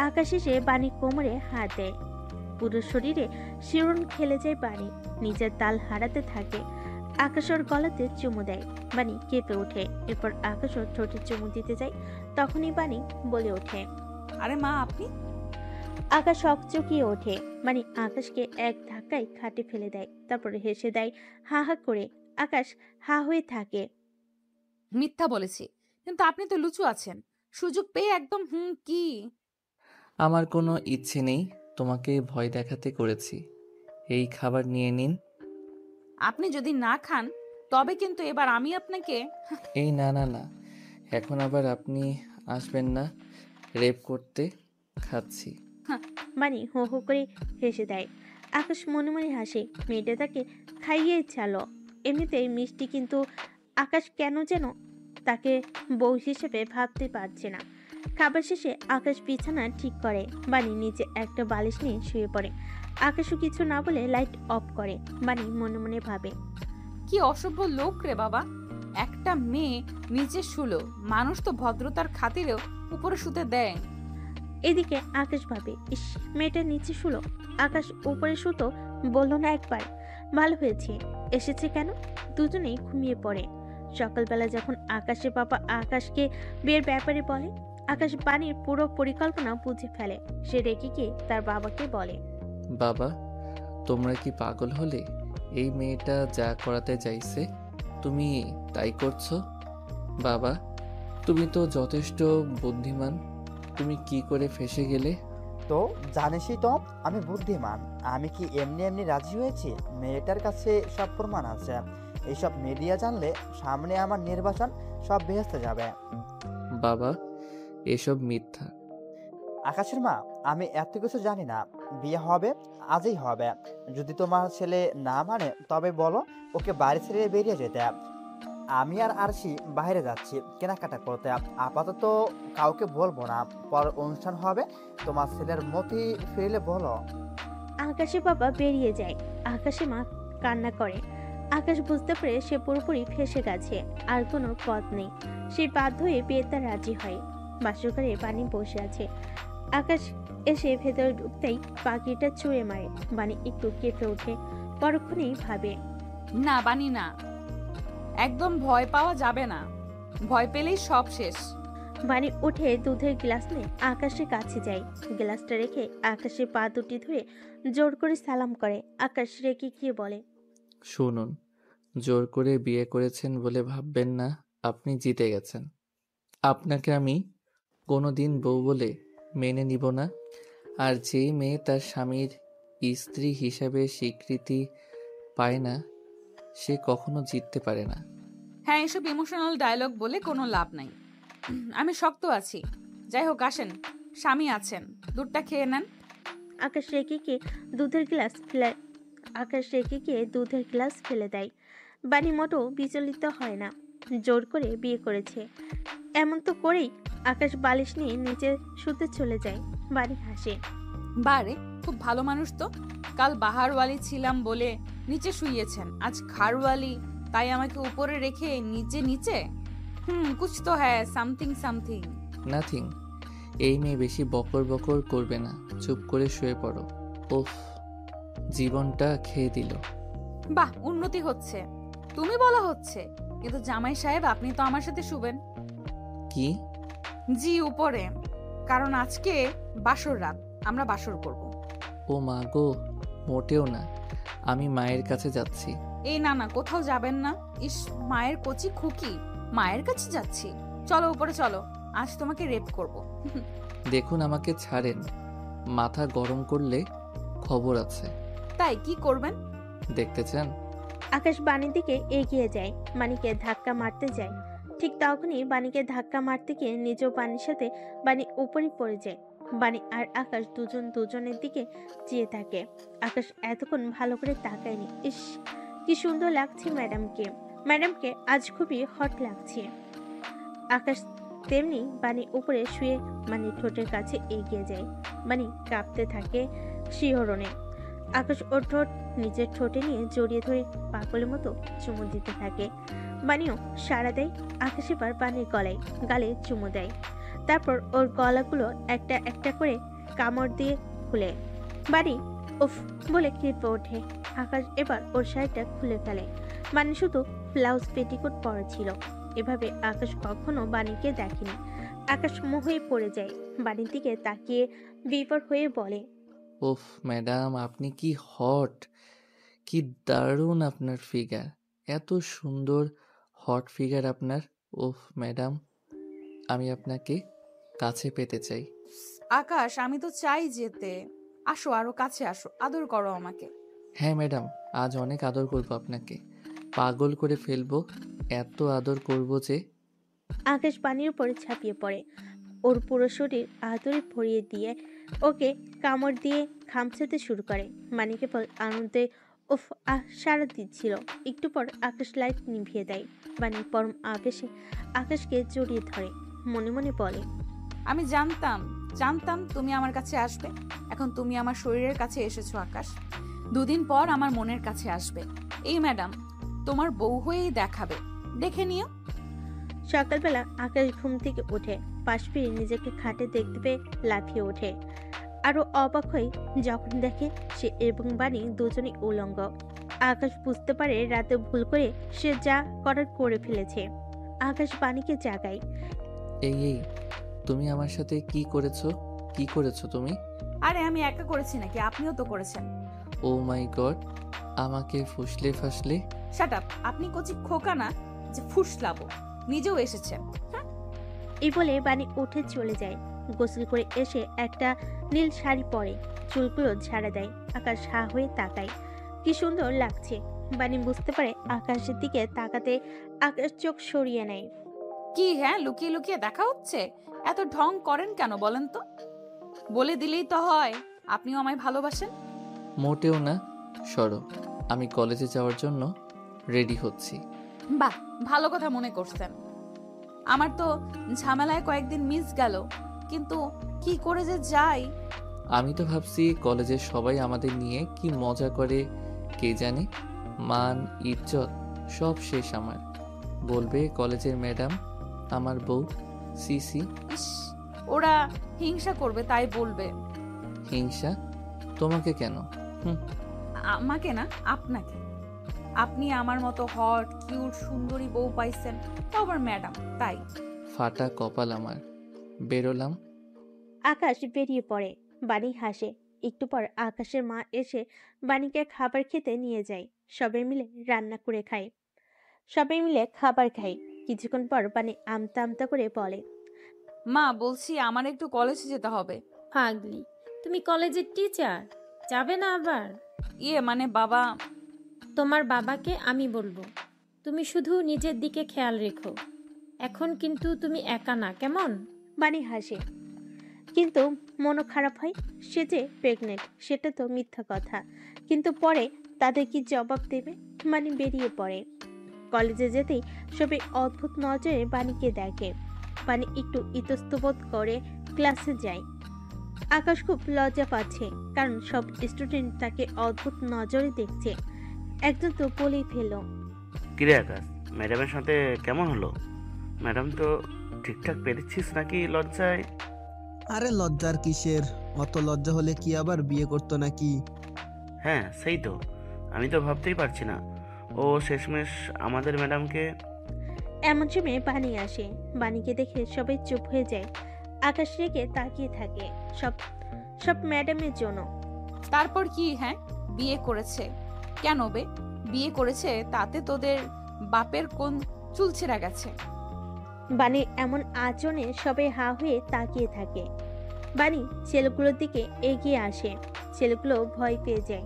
আকাশ এসে বানি কোমরে হাত দেয়। পুরো শরীরে শিরন খেলে যায় বানি, নিজের তাল হারাতে থাকে। আকাশ ওর গলাতে চুমু দেয়। বানি কেঁপে ওঠে। এরপর আকাশ ওর ঠোঁটে চুমু দিতে যায়। তখনই বানি বলে ওঠে, আরে মা আপনি। আকাশ হকচকিয়ে ওঠে। মানে আকাশকে এক ধাক্কায় খাটে ফেলে দেয়, তারপরে হেসে দেয় হা হা করে। আকাশ হা হয়ে থাকে। মিথ্যা বলেছি, কিন্তু আপনি তো লুচু আছেন, সুযোগ পেয়ে একদম কি। আমার কোনো ইচ্ছে নেই তোমাকে ভয় দেখাতে করেছি। এই খাবার নিয়ে নিন। আপনি যদি না খান তবে কিন্তু এবার আমি আপনাকে। এই না না না, এখন আবার আপনি আসবেন না রেপ করতে। খাচ্ছি। মানে হো হো করে হেসে দেয়। আকাশ মনে মনে হাসে, মেয়েটা তাকে খাইয়ে ছালো। এমনিতেই মিষ্টি, কিন্তু আকাশ কেন যেন তাকে বউ হিসেবে ভাবতে পারছে না। খাবার শেষে আকাশ বিছানা ঠিক করে। বানি নিচে একটা বালিশ নিয়ে শুয়ে পড়ে। আকাশও কিছু না বলে লাইট অফ করে। বানি মনে মনে ভাবে, কি অসভ্য লোক রে বাবা, একটা মেয়ে নিচে শুলো, মানুষ তো ভদ্রতার খাতিরেও উপরে শুতে দেয়। এদিকে আকাশ ভাবে, ইস, মেয়েটা নিচে শুলো, আকাশ উপরে শুতো বলল না একবার। ভালো হয়েছে এসেছে, কেন? দুজনেই ঘুমিয়ে পড়ে। সকালবেলা যখন আকাশের বাবা আকাশকে বিয়ের ব্যাপারে বলে, আকাশ বাণীর পুরো পরিকল্পনা বুঝে ফেলে। সে রেগে গিয়ে তার বাবাকে বলে, বাবা, তোমরা কি পাগল হলে? এই মেয়েটা যা করাতে চাইছে তুমি তাই করছো? বাবা, তুমি তো যথেষ্ট বুদ্ধিমান, তুমি কি করে ফেসে গেলে? তো জানিসই তো আমি বুদ্ধিমান। আমি কি এমনি এমনি রাজি হয়েছি? মেয়েটার কাছে সব প্রমাণ আছে। এইসব মিডিয়া জানলে সামনে আমার নির্বাচন সব ভেস্তে যাবে। বাবা, এসব মিথ্যা। আকাশের মা, আমি এত কিছু জানি না। বিয়ে হবে, আজই হবে। যদি তোমার ছেলে না মানে তবে বলো ওকে বাড়ি ছেড়ে বেরিয়ে যেতে। আমি আর আরশি বাইরে যাচ্ছি কেনাকাটা করতে। আপাতত কাউকে বলবো না। পর অনুষ্ঠান হবে, তোমার ছেলের মতি ফিরলে বলো। আকাশের বাবা বেরিয়ে যায়। আকাশের মা কান্না করে। আকাশ বুঝতে পারে সে পুরোপুরি ফেসে গেছে, আর কোনো পথ নেই। সে বাধ্য হয়ে বিয়েতে রাজি হয়। বাসর ঘরে বানি বসে আছে। আকাশ এসে ভেতরে ঢুকতেই পাখিটা ছুঁড়ে মারে। বানি একটু কেঁপে ওঠে, পরক্ষণেই ভাবে, না বানি না, একদম ভয় পাওয়া যাবে না, ভয় পেলেই সব শেষ। বানি উঠে দুধের গ্লাস নিয়ে আকাশের কাছে যায়। গ্লাসটা রেখে আকাশের পা দুটি ধরে জোর করে সালাম করে। আকাশ রেগে গিয়ে বলে, শুনুন, জোর করে বিয়ে করেছেন বলে ভাববেন না আপনি জিতে গেছেন। আপনাকে আমি কোনোদিন বউ বলে মেনে নিব না। আর যেই মেয়ে তার স্বামীর স্ত্রী হিসাবে স্বীকৃতি পায় না, সে কখনো জিততে পারে না। হ্যাঁ, এসব ইমোশনাল ডায়লগ বলে কোনো লাভ নাই। আমি শক্ত আছি। যাই হোক, আসেন, স্বামী আছেন, দুধটা খেয়ে নেন। আকাশ রেগে গিয়ে দুধের গ্লাস ফেলে দেয়। বানি মোটেও বিচলিত হয় না, জোর করে বিয়ে করেছে এমন তো করেই আকাশ বালিশ নিয়ে নিচে শুতে চলে যায়। বানি হাসে। বারে, খুব ভালো মানুষ তো। কাল বাহারওয়ালি ছিলাম বলে নিচে শুইয়েছেন, আজ ঘাড়ওয়ালি, তাই আমাকে উপরে রেখে নিচে নিচে। কুছ তো হ্যায়, সামথিং সামথিং। নাথিং। এই মেয়ে বেশি বকর বকর করবে না, চুপ করে শুয়ে পড়ো। ওফ, জীবনটা খেয়ে দিল। বাহ, উন্নতি হচ্ছে। তুমি বলা হচ্ছে, কিন্তু জামাই সাহেব আপনি তো আমার সাথে শুবেন। কি? জি, উপরে, কারণ আজকে বাসর রাত, আমরা বাসর করব। ও মা গো, মোটেও না, আমি মায়ের কাছে যাচ্ছি। এই না না, কোথাও যাবেন না। ইস, মায়ের কচি খুকি, মায়ের কাছে যাচ্ছি। চলো উপরে চলো, আজ তোমাকে রেপ করব। দেখুন আমাকে ছাড়েন, মাথা গরম করলে খবর আছে। তাই কি করবেন? দেখতে চান? আকাশ বাণীর দিকে এগিয়ে যায়, বাণীকে ধাক্কা মারতে যায়। ঠিক তখনই বাণীকে ধাক্কা মারতে গিয়ে নিজেও বাণীর সাথে বাণী উপরে পড়ে যায়। বাণী আর আকাশ দুজনের দিকে চেয়ে থাকে। আকাশ এতক্ষণ ভালো করে তাকায়নি। ইস, কি সুন্দর লাগছে ম্যাডামকে আজ খুবই হট লাগছে। আকাশ তেমনি বাণী উপরে শুয়ে বাণীর ঠোঁটের কাছে এগিয়ে যায়। বাণী কাঁপতে থাকে শিহরণে। আকাশ ওর ঠোঁট নিজের ঠোঁটে নিয়ে জড়িয়ে ধরে পাগলের মতো চুমু দিতে থাকে। বাণীও সাড়া দেয়। আকাশ এবার বাণীর গালে চুমু দেয়, তারপর ওর গলাগুলো একটা একটা করে কামড় দিয়ে খুলে। বাণী উফ বলে কেঁপে ওঠে। আকাশ এবার ওর শাড়িটা খুলে ফেলে। বাণী শুধু ব্লাউজ পেটিকোট পরা ছিল। এভাবে আকাশ কখনো বাণীকে দেখেনি। আকাশ মোহে পড়ে যায়। বাণীর দিকে তাকিয়ে বিপর হয়ে বলে, ওফ ম্যাডাম, আপনি কি হট, কি দারুণ আপনার ফিগার, এত সুন্দর হট ফিগার আপনার। ওফ ম্যাডাম, আমি আপনাকে কাছে পেতে চাই। আকাশ, আমি তো চাই যেতে। আসো, আরো কাছে আসো, আদর করো আমাকে। হ্যাঁ ম্যাডাম, আজ অনেক আদর করব আপনাকে, পাগল করে ফেলবো, এত আদর করব যে। আকাশ বাণীর উপরে ঝাঁপিয়ে পড়ে। ওর পুরো শরীর আদরে ভরিয়ে দিয়ে ওকে কামড় দিয়ে খামচাতে শুরু করে। বাণী কেবল আনন্দে উফ সারা দিচ্ছিল। একটু পর আকাশ লাইট নিভিয়ে দেয়। বাণী পরম আবেশে আকাশকে জড়িয়ে ধরে, মনে মনে বলে, আমি জানতাম তুমি আমার কাছে আসবে। এখন তুমি আমার শরীরের কাছে এসেছো আকাশ, দুদিন পর আমার মনের কাছে আসবে। এই ম্যাডাম তোমার বউ হয়েই দেখাবে, দেখে নিও। সকালবেলা আকাশ ঘুম থেকে উঠে পাশ ফিরে নিজেকে খাটে দেখতে পেয়ে লাফিয়ে ওঠে। আরো অবাক হয়ে যখন দেখে সে এবং বাণী দুজনেই উলঙ্গ। আকাশ বুঝতে পারে রাতে ভুল করে সে যা করার করে ফেলেছে। আকাশ বাণীকে জাগায়। এই তুমি আমার সাথে কি করেছো তুমি? আরে আমি একা করেছি নাকি? আপনিও তো করেছেন। ও মাই গড, আমাকে ফুসলে ফাসলে। শাট আপ, আপনি কচি খোকা না যে ফুসলাবো, নিজেও এসেছেন। এই বলে বাণী উঠে চলে যায়। গোসল করে এসে একটা নীল শাড়ি পরে, চুলগুলো ঝাড়া দেয়। আকাশ হা হয়ে তাকায়, কি সুন্দর লাগছে। বাণী বুঝতে পারে আকাশের দিকে তাকাতে আকাশ চোখ সরিয়ে নেয়। কি হ্যাঁ, লুকিয়ে লুকিয়ে দেখা হচ্ছে? এত ঢং করেন কেন বলেন তো? বলে দিলেই তো হয় আপনিও আমায় ভালোবাসেন। মোটেও না, সরো, আমি কলেজে যাওয়ার জন্য রেডি হচ্ছি। বাহ, ভালো কথা মনে করছেন। আমার তো ঝামেলায় কয়েকদিন মিস গেল, কিন্তু কি করে যে যাই। আমি তো ভাবছি কলেজের সবাই আমাদের নিয়ে কি মজা করে কে জানে, মান ইজ্জত সব শেষ আমার। বলবে কলেজের ম্যাডাম আমার বউ সিসি। ওরা হিংসা করবে তাই বলবে। হিংসা? তোমাকে কেন? আমাকে না, আপনাকে। আপনি আমার মতো হট কিউট সুন্দরী বউ পাইছেন, তাও আবার ম্যাডাম, তাই। ফাটা কপাল আমার। বেরোলাম। আকাশ বেরিয়ে পড়ে। বাণী হাসে। একটু পর আকাশের মা এসে বাণীকে খাবার খেতে নিয়ে যায়। সবাই মিলে রান্না করে খায়, সবাই মিলে খাবার খায়। কিছুক্ষণ পর বাণী আমতা আমতা করে বলে, মা বলছি আমার একটু কলেজে যেতে হবে। পাগলি, তুমি কলেজের টিচার, যাবে না আবার? মানে বাবা। তোমার বাবাকে আমি বলবো। তুমি শুধু নিজের দিকে খেয়াল রেখো। এখন কিন্তু তুমি একা না, কেমন? বাণী হাসে। কিন্তু মনও খারাপ হয়। সে যে প্রেগনেন্ট সেটা তো মিথ্যা কথা, কিন্তু পরে তাদের কি জবাব দেবে? বাণী বেরিয়ে পড়ে। কলেজে যেতেই সবাই অদ্ভুত নজরে বাণীকে দেখে। বাণী একটু ইতস্তবোধ করে ক্লাসে যায়। আকাশ খুব লজ্জা পাচ্ছে, কারণ সব স্টুডেন্ট তাকে অদ্ভুত নজরে দেখছে। একজন তো বলেই ফেলল, কিরে আকাশ, ম্যাডামের সাথে কেমন হলো? ম্যাডাম তো ঠিকঠাক পেরেছিস নাকি লজ্জায়? আরে লজ্জার কিসের? অত লজ্জা হলে কি আবার বিয়ে করতো নাকি? হ্যাঁ সেই তো, আমি তো ভাবতেই পারছি না ও শেষমেশ আমাদের ম্যাডামকে। এমন সময় বাণী আসে। বাণীকে দেখে সবাই চুপ হয়ে যায়। আকাশ রেগে তাকিয়ে থাকে। সব সব ম্যাডামের জন্য। তারপর কি? হ্যাঁ, বিয়ে করেছে কেন বে? বিয়ে করেছে তাতে তোদের বাপের কোন চুল ছেঁড়া গেছে? বাণীর এমন আচরণে সবাই হা হয়ে তাকিয়ে থাকে। বাণী ছেলেগুলোর দিকে এগিয়ে আসে। ছেলেগুলো ভয় পেয়ে যায়।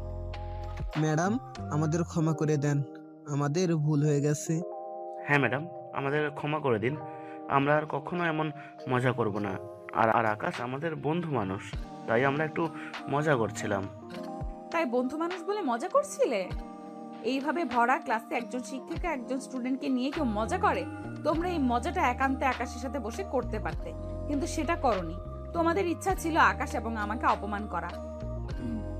ম্যাডাম, আমাদের ক্ষমা করে দেন, আমাদের ভুল হয়ে গেছে। হ্যাঁ ম্যাডাম, আমাদের ক্ষমা করে দিন, আমরা আর কখনো এমন মজা করব না। আর আর আকাশ আমাদের বন্ধু মানুষ, তাই আমরা একটু মজা করছিলাম। তাই বন্ধু মানুষ বলে মজা করছিলে? এইভাবে ভরা ক্লাসে একজন শিক্ষিকা একজন স্টুডেন্টকে নিয়ে কেউ মজা করে? তোমরা এই মজাটা একান্তে আকাশের সাথে বসে করতে পারতে, কিন্তু সেটা করনি। তোমাদের ইচ্ছা ছিল আকাশ এবং আমাকে অপমান করা।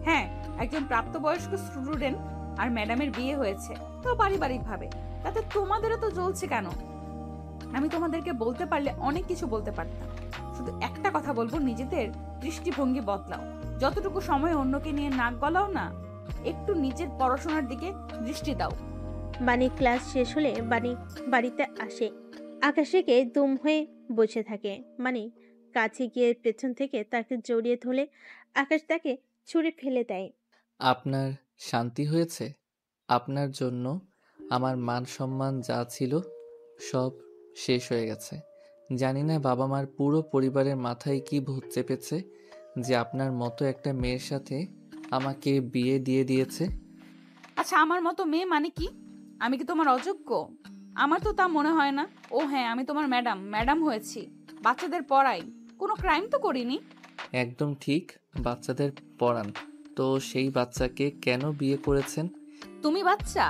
হ্যাঁ, একজন প্রাপ্তবয়স্ক স্টুডেন্ট আর ম্যাডামের বিয়ে হয়েছে, তো পারিবারিক ভাবে, তাতে তোমাদেরও তো জ্বলছে কেন? আমি তোমাদেরকে বলতে পারলে অনেক কিছু বলতে পারতাম। শুধু একটা কথা বলবো, নিজেদের দৃষ্টিভঙ্গি বদলাও। যতটুকু সময় অন্যকে নিয়ে নাক গলাও না, একটু নিজের পড়াশোনার দিকে দৃষ্টি দাও। বাণী ক্লাস শেষ হলে বাণী বাড়িতে আসে। আকাশকে দুম হয়ে বসে থাকে। বাণী কাছে গিয়ে পেছন থেকে তাকে জড়িয়ে ধরে আকাশ তাকে ছুঁড়ে ফেলে দেয়। আপনার শান্তি হয়েছে? আপনার জন্য আমার মান সম্মান যা ছিল সব শেষ হয়ে গেছে। জানি না বাবা মার পুরো পরিবারের মাথায় কি ভূত চেপেছে যে আপনার মতো একটা মেয়ের সাথে আমাকে বিয়ে দিয়ে দিয়েছে। আচ্ছা, আমার মতো মেয়ে মানে কি? আমি কি তোমার অযোগ্য? আমার তো তা মনে হয় না। ও হ্যাঁ, আমি তোমার ম্যাডাম হয়েছি, বাচ্চাদের পড়াই, কোনো ক্রাইম তো করিনি। একদম ঠিক, বাচ্চাদের পড়ান। তো সেই বাচ্চাকে কেন বিয়ে করেছেন? তুমি বাচ্চা?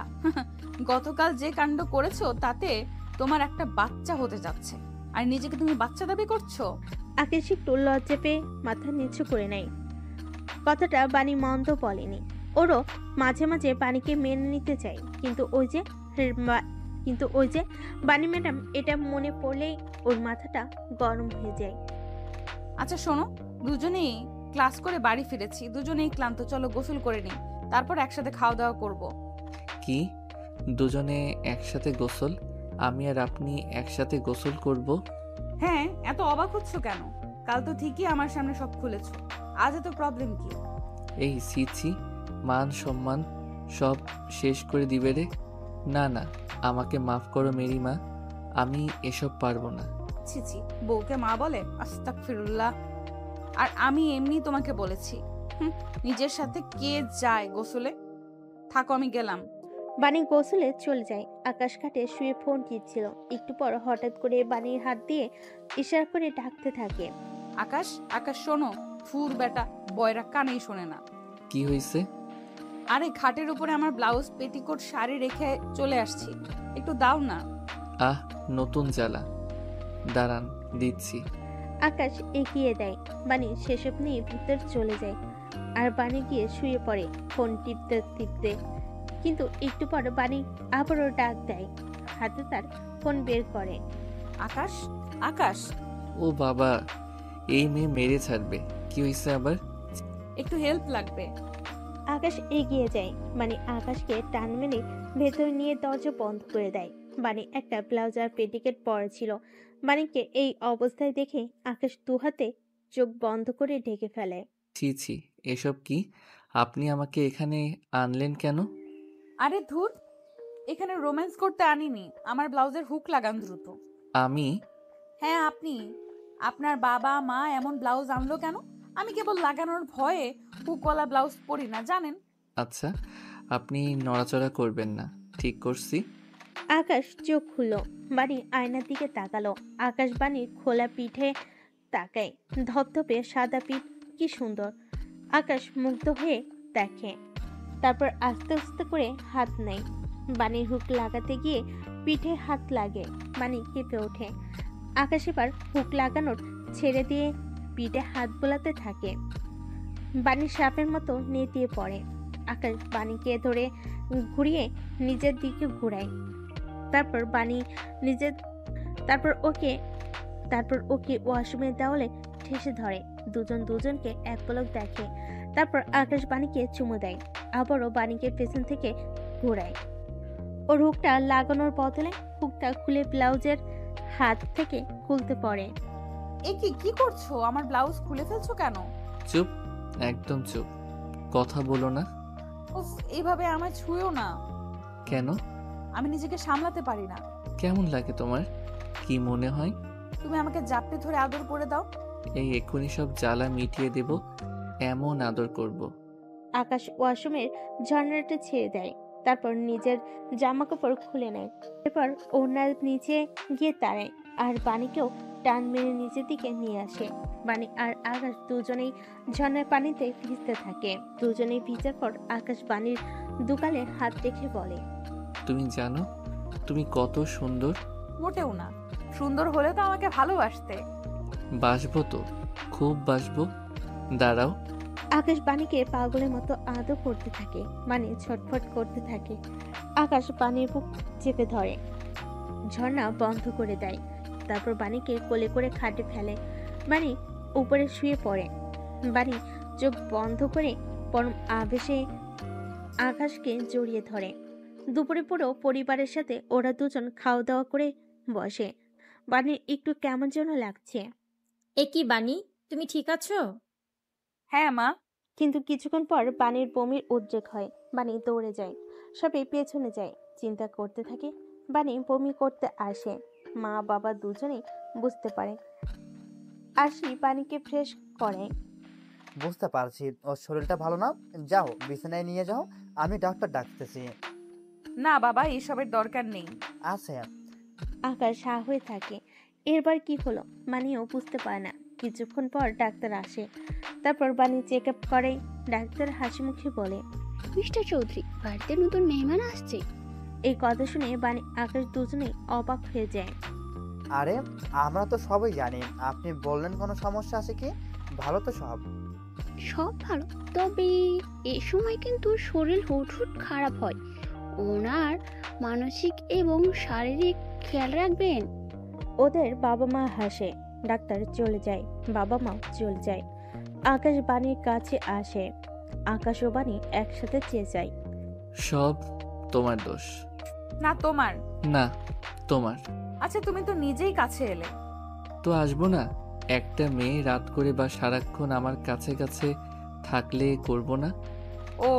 গতকাল যে কাণ্ড করেছো তাতে তোমার একটা বাচ্চা হতে যাচ্ছে, আর নিজেকে তুমি বাচ্চা দাবি করছো? আকাশ একটু লজ্জা পেয়ে মাথা নিচু করে নেয়। কথাটা বাণী মন্দ বলেনি। ওরও মাঝে মাঝে বাণীকে মেনে নিতে চায়, কিন্তু ওই যে বাণী ম্যাডাম, এটা মনে পড়লেই ওর মাথাটা গরম হয়ে যায়। আচ্ছা শোনো, দুজনেই ক্লাস করে বাড়ি ফিরেছি, দুজনেই ক্লান্ত, চলো গোসল করে নিই, তারপর একসাথে খাওয়া দাওয়া করব। কি দুজনে একসাথে গোসল? আমি আর আপনি একসাথে গোসল করব? হ্যাঁ, এত অবাক হচ্ছ কেন? কাল তো ঠিকই আমার সামনে সব খুলেছো, আজ এত প্রবলেম কি? এই ছি, মান সম্মান সব শেষ করে দিবে রে। না না, আমাকে মাফ করো মেরি মা, আমি এসব পারবো না। ছি, বউকে মা বলে? আস্তাগফিরুল্লাহ। আর আমি এমনি তোমাকে বলেছি। নিজের সাথে কে যায় গোসলে? থাকো, আমি গেলাম। বাণী গোসলে চলে যায়। আকাশ ঘাটে শুয়ে ফোন টিপছিল। একটু পর হঠাৎ করে বাণীর হাত দিয়ে ইশারা করে ডাকতে থাকে, আকাশ, আকাশ শোনো। ফুর বেটা, বয়রা কানেই শোনে না। কি হয়েছে? আরে খাটের উপরে আমার ব্লাউজ পেটিকোট শাড়ি রেখে চলে আসছি, একটু দাও না। আহ, নতুন জ্বালা, দাঁড়ান দিচ্ছি। আকাশ এগিয়ে দেয়। বাণী সেসব নিয়ে ভিতর চলে যায়, আর বাণী গিয়ে শুয়ে পড়ে ফোন টিপতে টিপতে। কিন্তু একটু পর বাণী আবারও ডাক দেয়, হাতে তার ফোন বের করে। আকাশ, আকাশ। ও বাবা, এই মেয়ে মেরে ছাড়বে। কি হয়েছে আবার? একটু হেল্প লাগবে। আকাশ এগিয়ে যায়। বাণী আকাশকে টান মেরে ভেতর নিয়ে দরজা বন্ধ করে দেয়। বাণী একটা ব্লাউজ আর পেটিকেট পরা ছিল। বাণীকে এই অবস্থায় দেখে আকাশ দুহাতে চোখ বন্ধ করে ঢেকে ফেলে। ছি, এসব কি? আপনি আমাকে এখানে আনলেন কেন? আরে ধুর, এখানে রোম্যান্স করতে আনিনি, আমার ব্লাউজের হুক লাগান দ্রুত। আমি? হ্যাঁ আপনি। আপনার বাবা মা এমন ব্লাউজ আনলো কেন? আমি কেবল লাগানোর ভয়ে হুকওয়ালা ব্লাউজ পরি না, জানেন। আচ্ছা, আপনি নড়াচড়া করবেন না, ঠিক করছি। আকাশ চোখ খুলল। বাণী আয়নার দিকে তাকালো। আকাশ বাণীর খোলা পিঠে তাকায়। ধপধপে সাদা পিঠ, কি সুন্দর। আকাশ মুগ্ধ হয়ে দেখে, তারপর আস্তে আস্তে করে হাত নেয়। বাণীর হুক লাগাতে গিয়ে পিঠে হাত লাগে, বাণী কেঁপে ওঠে। আকাশ এবার হুক লাগানোর ছেড়ে দিয়ে পিঠে হাত বোলাতে থাকে। বাণী সাপের মতো নেতিয়ে পড়ে। আকাশ বাণীকে ধরে ঘুরিয়ে নিজের দিকে ঘুরায়। তারপর বাণী নিজের তারপর ওকে ওয়াশরুমের দেওয়ালে ঠেসে ধরে। দুজন দুজনকে এক পলক দেখে। তারপর আকাশ বাণীকে চুমু দেয়, আবারও বাণীকে পেছন থেকে ঘোরায়। ওর হুকটা লাগানোর বদলে হুকটা খুলে ব্লাউজের হাত থেকে খুলতে পড়ে। এ কি করছো? আমার ব্লাউজ খুলে ফেলছো কেন? চুপ, একদম চুপ, কথা বলো না। উফ, এইভাবে আমায় ছুঁয়ো না। কেন? আমি নিজেকে সামলাতে পারি না। কেমন লাগে তোমার? কি মনে হয়? তুমি আমাকে জাপটে ধরে আদর করে দাও। এই এক্ষুনি সব জ্বালা মিটিয়ে দেব, এমন আদর করব। আকাশ ওয়াশরুমের ঝর্ণাটা ছেড়ে দেয়, তারপর নিজের জামা কাপড় খুলে নেয়। এরপর ওনার নিচে গিয়ে দাঁড়ায় আর বাণীকেও টান মেরে নিচের দিকে নিয়ে আসে। বাণী আর আকাশ দুজনেই ঝর্ণার পানিতে ভিজতে থাকে। দুজনেই ভিজার পর আকাশ বাণীর দুগালে হাত রেখে বলে, তুমি জানো তুমি কত সুন্দর? মোটেও না। সুন্দর হলে তো আমাকে ভালোবাসতে। বাসবো তো, খুব বাসবো। দাঁড়াও। আকাশ বাণীকে পাগলের মতো আদর করতে থাকে। বাণী ছটফট করতে থাকে। আকাশ বাণীর বুক চেপে ধরে, ঝর্ণা বন্ধ করে দেয়। তারপর বাণীকে কোলে করে খাটে ফেলে। বাণী উপরে শুয়ে পড়ে। বাণী চোখ বন্ধ করে পরম আবেশে আকাশকে জড়িয়ে ধরে। দুপুরে পুরো পরিবারের সাথে ওরা দুজন খাওয়া দাওয়া করে বসে। বাণীর একটু কেমন যেন লাগছে। এ কি বাণী, তুমি ঠিক আছো? হ্যাঁ মা। কিন্তু কিছুক্ষণ পর বাণীর বমির উদ্রেক হয়। বাণী দৌড়ে যায়, সবাই পেছনে যায়, চিন্তা করতে থাকে। বাণী বমি করতে আসে। মা বাবা দুজনেই বুঝতে পারে। আরশি বাণীকে ফ্রেশ করে। বুঝতে পারছি ওর শরীরটা ভালো না, যাও বিছানায় নিয়ে যাও, আমি ডাক্তার ডাকতেছি। না বাবা, এসবের দরকার নেই। আছে। আকাশ হা হয়ে থাকে। এরবার কি হলো বাণীও বুঝতে পারে না। কিছুক্ষণ পর ডাক্তার আসে। তারপর বাণী চেক আপ করে। ডাক্তার হাসি মুখে বলে, মিস্টার চৌধুরী, বাড়িতে নতুন মেহমান আসছে। এই কথা শুনে বাণী আকাশ দুজনেই অবাক হয়ে যায়। আরে আমরা তো সবই জানি, আপনি বললেন কোনো সমস্যা আছে কি? ভালো তো সব? সব ভালো, তবে এ সময় কিন্তু শরীর হুটহুট খারাপ হয়। ওনার মানসিক এবং শারীরিক খেয়াল রাখবেন। ওদের বাবা মা হাসে। ডাক্তার চলে যায়, বাবা মা চলে যায়। আকাশ বাণীর কাছে আসে। আকাশ ও বাণী একসাথে চেয়ে যায়। সব তোমার দোষ। না তোমার। না তোমার। আচ্ছা তুমি তো নিজেই কাছে এলে। তো আসবো না? একটা মেয়ে রাত করে বা সারাক্ষণ আমার কাছে কাছে থাকলে করব না? ও,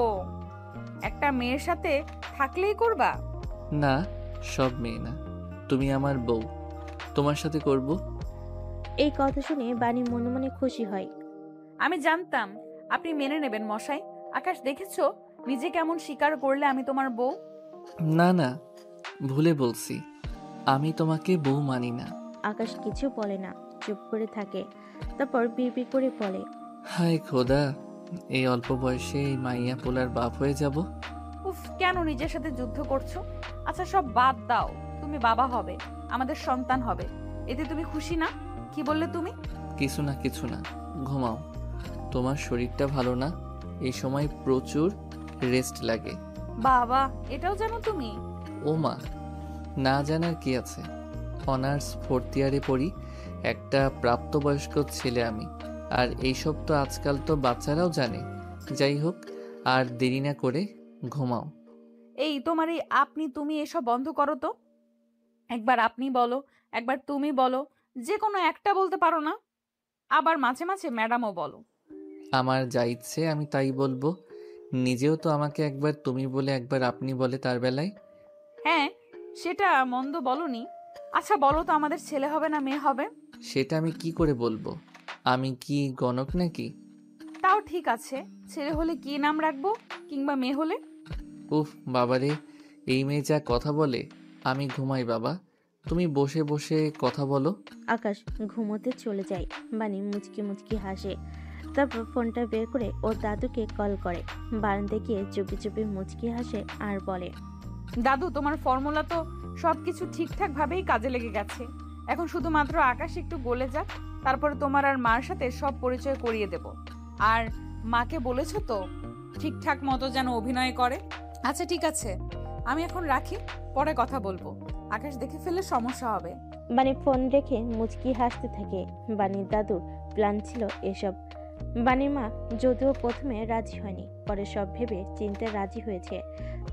একটা মেয়ের সাথে থাকলেই করবা? না, সব মেয়ে না, তুমি আমার বউ, তোমার সাথে করব। এই কথা শুনে বাণী মনে মনে খুশি হয়। আমি জানতাম আপনি মেনে নেবেন মশাই। আকাশ দেখেছো নিজে কেমন স্বীকার করলে আমি তোমার বউ। না না, ভুলে বলছি, আমি তোমাকে বউ মানি না। আকাশ কিছু বলে না, চুপ করে থাকে। তারপর বিড়বিড় করে বলে, হায় খোদা, এই অল্প বয়সে এই মাইয়া পোলার বাপ হয়ে যাব। উফ, কেন নিজের সাথে যুদ্ধ করছো? আচ্ছা সব বাদ দাও, তুমি বাবা হবে, আমাদের সন্তান হবে, এতে তুমি খুশি না? কি বললে তুমি? কিছু না, ঘুমাও। তোমার শরীরটা ভালো না, এই সময় প্রচুর রেস্ট লাগে। বাবা, এটাও জানো তুমি? ও মা, না জানার কি আছে? অনার্স 4th ইয়ারে পড়ি, একটা প্রাপ্তবয়স্ক ছেলে আমি। আর এইসব তো আজকাল তো বাচ্চারাও জানে। যাই হোক, আর দেরি না করে ঘুমাও। এই তোমার এই আপনি তুমি এসব বন্ধ করো তো। একবার আপনি বলো, একবার তুমি বলো, যে কোনো একটা বলতে পারো না? আবার মাঝে মাঝে ম্যাডামও বলো। আমার যা ইচ্ছে আমি তাই বলবো। নিজেও তো আমাকে একবার তুমি বলে একবার আপনি বলে তার বেলায়। হ্যাঁ, সেটা মন্দ বলনি। আচ্ছা বলো তো, আমাদের ছেলে হবে না মেয়ে হবে? সেটা আমি কি করে বলবো? আমি কি গণক নাকি? তাও ঠিক আছে, ছেলে হলে কি নাম রাখবো, কিংবা মেয়ে হলে? উফ বাবারে, এই মেয়ে যা কথা বলে। আমি ঘুমাই বাবা, তুমি বসে বসে কথা বলো। আকাশ ঘুমোতে চলে যায়। বানি মুচকি মুচকি হাসে। তারপর ফোনটা বের করে ওর দাদুকে কল করে। বারান্দায় গিয়ে চুপি চুপি মুচকি হাসে আর বলে, দাদু, তোমার ফর্মুলা তো সবকিছু ঠিকঠাক ভাবেই কাজে লেগে গেছে। এখন শুধুমাত্র আকাশ একটু গলে যাক, তারপরে তোমার আর মার সাথে সব পরিচয় করিয়ে দেব। আর মাকে বলেছো তো ঠিকঠাক মতো যেন অভিনয় করে? আচ্ছা ঠিক আছে, আমি এখন রাখি, পরে কথা বলবো। আকাশ দেখে ফেললে সমস্যা হবে। বানি ফোন রেখে মুচকি হাসতে থাকে। বানির দাদুর প্ল্যান ছিল এসব। বানির মা যদিও প্রথমে রাজি হয়নি, পরে সব ভেবে চিনতে রাজি হয়েছে।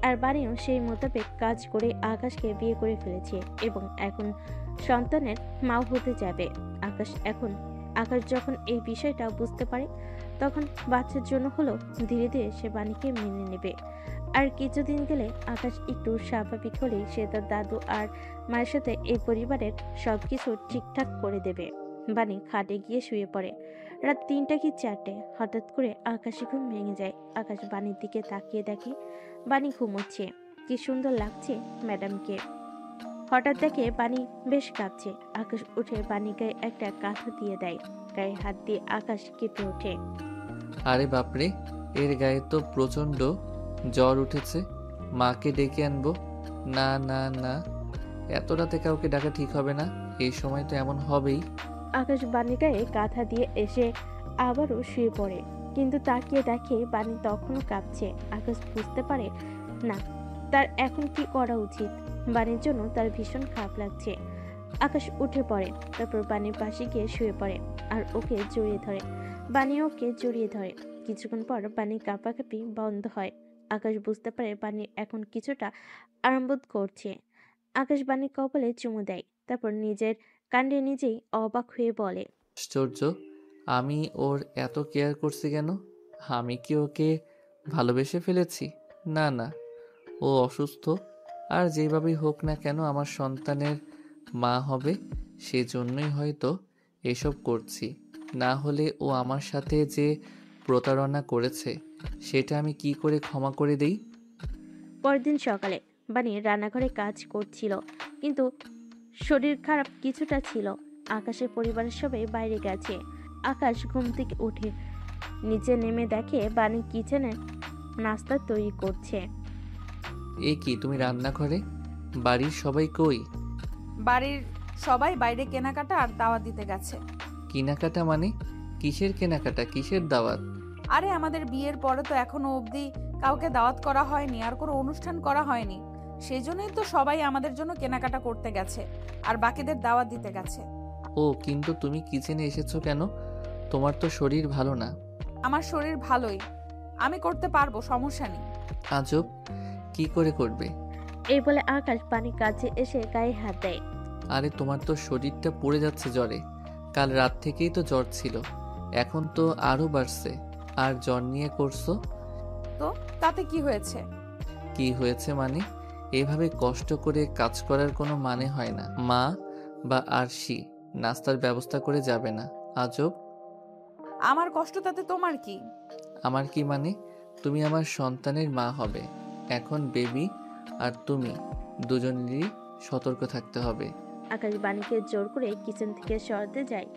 আর বানিও সেই মোতাবেক কাজ করে আকাশকে বিয়ে করে ফেলেছে এবং এখন সন্তানের মাও হতে যাবে। আকাশ যখন এই বিষয়টা বুঝতে পারে, তখন বাচ্চার জন্য হলো ধীরে ধীরে সে বাণীকে মেনে নেবে। আর কিছুদিন গেলে আকাশ একটু স্বাভাবিক হলেই সে তার দাদু আর মায়ের সাথে এই পরিবারের সবকিছু ঠিকঠাক করে দেবে। বাণী খাটে গিয়ে শুয়ে পড়ে। রাত 3টা কি 4টে হঠাৎ করে আকাশে ঘুম ভেঙে যায়। আকাশ বাণীর দিকে তাকিয়ে দেখে বাণী ঘুমোচ্ছে। কি সুন্দর লাগছে ম্যাডামকে। হঠাৎ দেখে বাণী বেশ কাঁপছে। আকাশ উঠে বাণী গায়ে একটা কাঁথা দিয়ে দেয়। গায়ে হাত দিয়ে আকাশ কেঁপে ওঠে। আরে বাপরে, এর গায়ে তো প্রচন্ড জ্বর উঠেছে। মাকে ডেকে আনবো? না না না, এত রাতে কাউকে ডাকা ঠিক হবে না। এই সময় তো এমন হবেই। আকাশ বাণী গায়ে কাঁথা দিয়ে এসে আবারও শুয়ে পড়ে, কিন্তু তাকিয়ে দেখে বাণী তখনও কাঁপছে। আকাশ বুঝতে পারে না তার এখন কি করা উচিত। বাণীর জন্য তার ভীষণ খারাপ লাগছে। আকাশ উঠে পড়ে, তারপর বাণীর পাশে গিয়ে শুয়ে পড়ে আর ওকে জড়িয়ে ধরে। বাণী ওকে জড়িয়ে ধরে। কিছুক্ষণ পর বাণীর কাঁপাকাঁপি বন্ধ হয়। আকাশ বুঝতে পারে বাণী এখন কিছুটা আরাম বোধ করছে। আকাশ বাণীর কপালে চুমু দেয়, তারপর নিজের কাণ্ডে নিজেই অবাক হয়ে বলে, আশ্চর্য, আমি ওর এত কেয়ার করছি কেন? আমি কি ওকে ভালোবেসে ফেলেছি? না না, ও অসুস্থ। আর যেভাবেই হোক না কেন আমার সন্তানের মা হবে, সেজন্যই হয়তো এসব করছি। না হলে ও আমার সাথে যে প্রতারণা করেছে সেটা আমি কি করে ক্ষমা করে দেই? পরদিন সকালে বাণী রান্নাঘরে কাজ করছিল, কিন্তু শরীর খারাপ কিছুটা ছিল। আকাশের পরিবারের সবাই বাইরে গেছে। আকাশ ঘুম থেকে উঠে নিচে নেমে দেখে বাণী কিচেনে নাস্তা তৈরি করছে। এ কি, তুমি রান্নাঘরে? বাড়ির সবাই কই? বাড়ির সবাই বাইরে কেনাকাটা আর দাওয়াত দিতে গেছে। কেনাকাটা মানে? কিসের কেনাকাটা, কিসের দাওয়াত? আরে আমাদের বিয়ের পরে তো এখনো অবধি কাউকে দাওয়াত করা হয়নি, আর কোনো অনুষ্ঠান করা হয়নি। সেই জন্যই তো সবাই আমাদের জন্য কেনাকাটা করতে গেছে আর বাকিদের দাওয়াত দিতে গেছে। ও, কিন্তু তুমি কিচেনে এসেছো কেন? তোমার তো শরীর ভালো না। আমার শরীর ভালোই, আমি করতে পারবো, সমস্যা নেই। আজব, কি করে করবে? এই বলে আকাশ বাণীর কাছে এসে গায়ে হাত দেয়। আরে তোমার তো শরীরটা পড়ে যাচ্ছে জ্বরে। কাল রাত থেকেই তো জ্বর ছিল, এখন তো আরো বাড়ছে। আর জ্বর নিয়ে করছো তো তাতে কি হয়েছে? কি হয়েছে মানে? এভাবে কষ্ট করে কাজ করার কোনো মানে হয় না। মা বা আরশি নাস্তার ব্যবস্থা করে যাবে না? আজব। আমার কষ্ট তাতে তোমার কি? আমার কি মানে? তুমি আমার সন্তানের মা হবে। এখন বেবি আর তুমি দুজনেরই সতর্ক থাকতে হবে। আকাশ বাণীকে জোর করে কিচেন থেকে সরাতে যায়।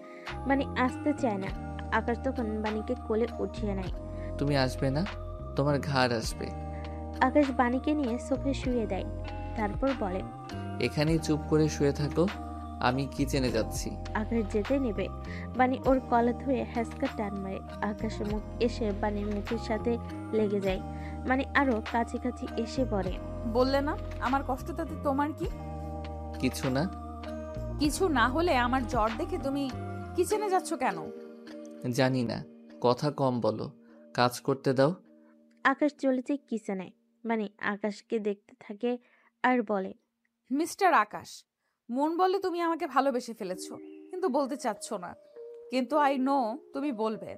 বাণী আসতে চায় না। আকাশ তখন বাণীকে কোলে উঠিয়ে নেয়। তুমি আসবে না, তোমার ঘাড় আসবে। আকাশ বাণীকে নিয়ে সোফায় শুয়ে দেয়, তারপর বলে, এখানেই চুপ করে শুয়ে থাকো, আমি কিচেনে যাচ্ছি। আকাশ যেতে নেবে, বাণী ওর কলা ধরে হ্যাসকা টান মারে। আকাশের মুখ এসে বাণীর মুখের সাথে লেগে যায়। মানে আরো কাছাকাছি এসে বলে, বললে না আমার কষ্ট তাতে তোমার কি? কিছু না। কিছু না হলে আমার জ্বর দেখে তুমি কিচেনে যাচ্ছ কেন? জানি না, কথা কম বলো, কাজ করতে দাও। আকাশ চলে যায় কিচেনে। মানে আকাশকে দেখতে থাকে আর বলে, মিস্টার আকাশ, মন বলে তুমি আমাকে ভালোবেসে ফেলেছো, কিন্তু বলতে চাচ্ছ না। কিন্তু আই নো তুমি বলবে,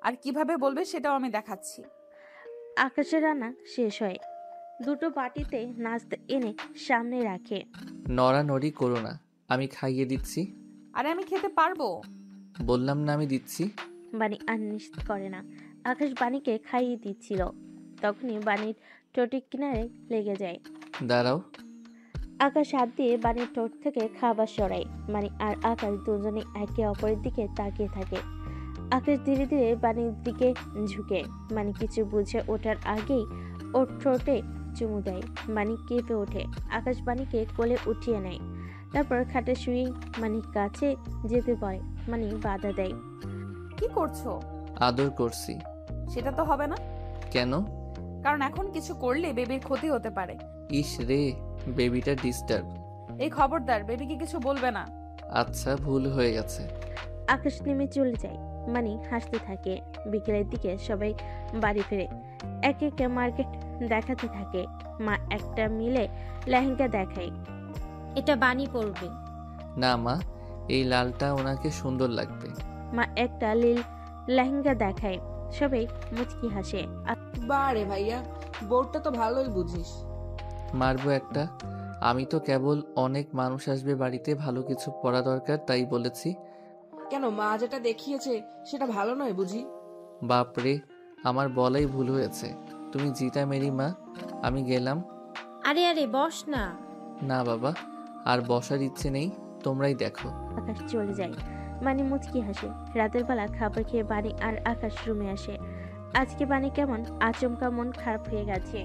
আর কিভাবে বলবে সেটাও আমি দেখাচ্ছি। আকাশের রান্না শেষ হয়। দুটো বাটিতে নাস্তা এনে সামনে রাখে। নড়ানড়ি করো না, আমি খাইয়ে দিচ্ছি। আরে আমি খেতে পারবো। বললাম না আমি দিচ্ছি। বাণী আর নিশ্চিত করে না। আকাশ বাণীকে খাইয়ে দিচ্ছিল, তখনই বাণীর ঠোঁটের কিনারে লেগে যায়। দাঁড়াও। আকাশ হাত দিয়ে বাণীর ঠোঁট থেকে খাবার সরায়। বাণী আর আকাশ দুজনে একে অপরের দিকে তাকিয়ে থাকে। আকাশ ধীরে ধীরে বাণীর দিকে ঝুঁকে। বাণী কিছু বুঝে ওঠার আগেই ওর ঠোঁটে চুমু দেয়। বাণী কেঁপে ওঠে। আকাশ বাণীকে কোলে উঠিয়ে নেয়। তারপর খাটে শুয়ে বাণীর কাছে যেতে পারে। বাণী বাধা দেয়। কি করছো? আদর করছি। সেটা তো হবে না। কেন? কারণ এখন কিছু করলে বেবির ক্ষতি হতে পারে। ইস রে, বেবিটা ডিস্টার্ব। এই খবরদার, বেবিকে কিছু বলবে না। আচ্ছা, ভুল হয়ে গেছে। আকাশ নেমে চলে যায়। বাণী হাসতে থাকে। বিকেলের দিকে সবাই বাড়ি ফিরে। একে একে মার্কেট দেখাতে থাকে। মা একটা মিলে লেহেঙ্গা দেখায়। এটা বানি পরবে। না মা, এই লালটা ওনাকে সুন্দর লাগবে। মা একটা লীল লেহেঙ্গা দেখায়। সবাই মুচকি হাসে। বারে ভাইয়া, বোর্ডটা তো ভালোই বুঝিস। মারবো একটা। আমি তো কেবল অনেক মানুষ আসবে বাড়িতে, ভালো কিছু পড়া দরকার তাই বলেছি। কেন, মা যেটা দেখিয়েছে সেটা ভালো নয় বুঝি? বাপরে, আমার বলাই ভুল হয়েছে। তুমি জিতা মেরি মা, আমি গেলাম। আরে আরে বস না। না বাবা, আর বসার ইচ্ছে নেই, তোমরাই দেখো। আকাশ চলে যায়। বাণী মুচকি হাসে। রাতের বেলা খাবার খেয়ে বাণী আর আকাশ রুমে আসে। আজকে বাণী কেমন আচমকা মন খারাপ হয়ে গেছে।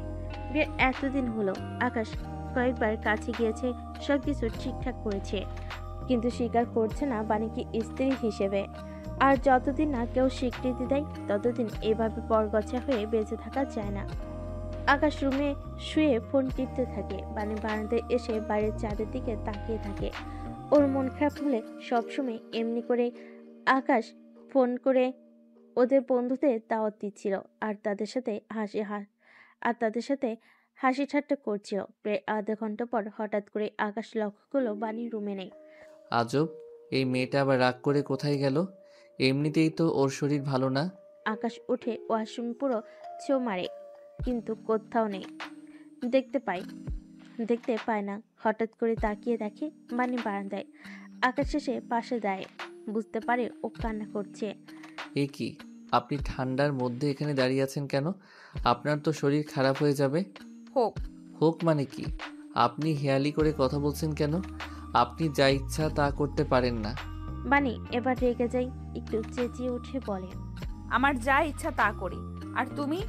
বিয়ের এতদিন হলো আকাশ কয়েকবার কাছে গিয়েছে, সবকিছু ঠিকঠাক করেছে, কিন্তু স্বীকার করছে না বাণীকে স্ত্রী হিসেবে। আর যতদিন না কেউ স্বীকৃতি দেয় ততদিন এভাবে পরগছা হয়ে বেঁচে থাকা যায় না। আকাশ রুমে শুয়ে ফোন টিপতে থাকে। বাণী বারান্দায় এসে বাইরের চাঁদের দিকে তাকিয়ে থাকে। ওর মন খারাপ হলে সবসময় এমনি করে আকাশ ফোন করে ওদের বন্ধুদের দাওয়াত দিচ্ছিল আর তাদের সাথে হাসি ঠাট্টা করছিল। প্রায় আধা ঘন্টা পর হঠাৎ করে আকাশ লক্ষ্য করলো বাণী রুমে নেই। আজব, এই মেয়েটা আবার রাগ করে কোথায় গেল? এমনিতেই তো ওর শরীর ভালো না। আকাশ উঠে ওয়াশরুম পুরো ছো মারে, কিন্তু কোথাও নেই। দেখতে পায় না। হঠাৎ করে তাকিয়ে দেখে বাণী বারান্দায়। আকাশ এসে পাশে দাঁড়ায়। বুঝতে পারে ও কান্না করছে। এ কি, আপনি ঠান্ডার মধ্যে এখানে দাঁড়িয়ে আছেন কেন? আপনার তো শরীর খারাপ হয়ে যাবে। হোক মানে কি? আপনি হেয়ালি করে কথা বলছেন কেন? আপনি যা ইচ্ছা তা করতে পারেন না। বাণী এবার রেগে যায়, একটু চেঁচিয়ে উঠে বলে, আমার যা ইচ্ছা তা করি, আর তুমি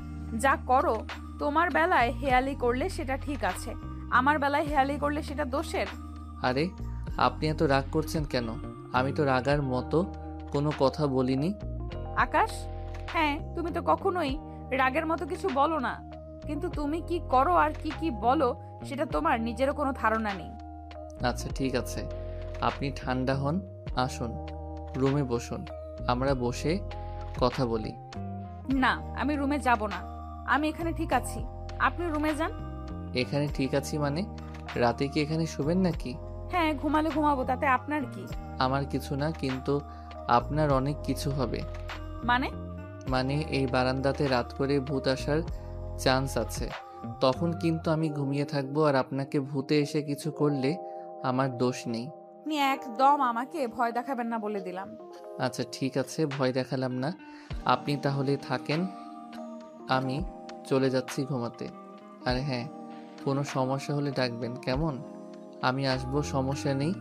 যা করো তোমার বেলায় হেয়ালি করলে সেটা ঠিক আছে, আমার বেলায় হেয়ালি করলে সেটা দোষের। আরে, আপনি এত রাগ করছেন কেন? আমি তো রাগার মতো কোনো কথা বলিনি। আকাশ, হ্যাঁ, তুমি তো কখনোই রাগের মতো কিছু বলো না, কিন্তু তুমি কি করো আর কি বলো সেটা তোমার নিজেরও কোনো ধারণা নেই। আচ্ছা ঠিক আছে, আপনি ঠান্ডা হন, আসুন রুমে বসুন, আমরা বসে কথা বলি। না, আমি রুমে যাব না, আমি এখানে ঠিক আছি, আপনি রুমে যান। এখানে ঠিক আছি মানে? রাতে কি এখানে শুবেন নাকি? হ্যাঁ, ঘুমালে ঘুমাবো, তাতে আপনার কি? আমার কিছু না, কিন্তু আপনার অনেক কিছু হবে। মানে এই বারান্দাতে রাত করে ভূত আসার চান্স আছে, তখন কিন্তু আমি ঘুমিয়ে থাকবো, আর আপনাকে ভূতে এসে কিছু করলে আমার দোষ নেই। আপনি একদম আমাকে ভয় দেখাবেন না বলে দিলাম। আচ্ছা ঠিক আছে, ভয় দেখালাম না, আপনি তাহলে থাকেন, আমি চলে যাচ্ছি ঘুমাতে। আর হ্যাঁ, কোনো সমস্যা হলে ডাকবেন কেমন? আমি আসবো, সমস্যা নেই।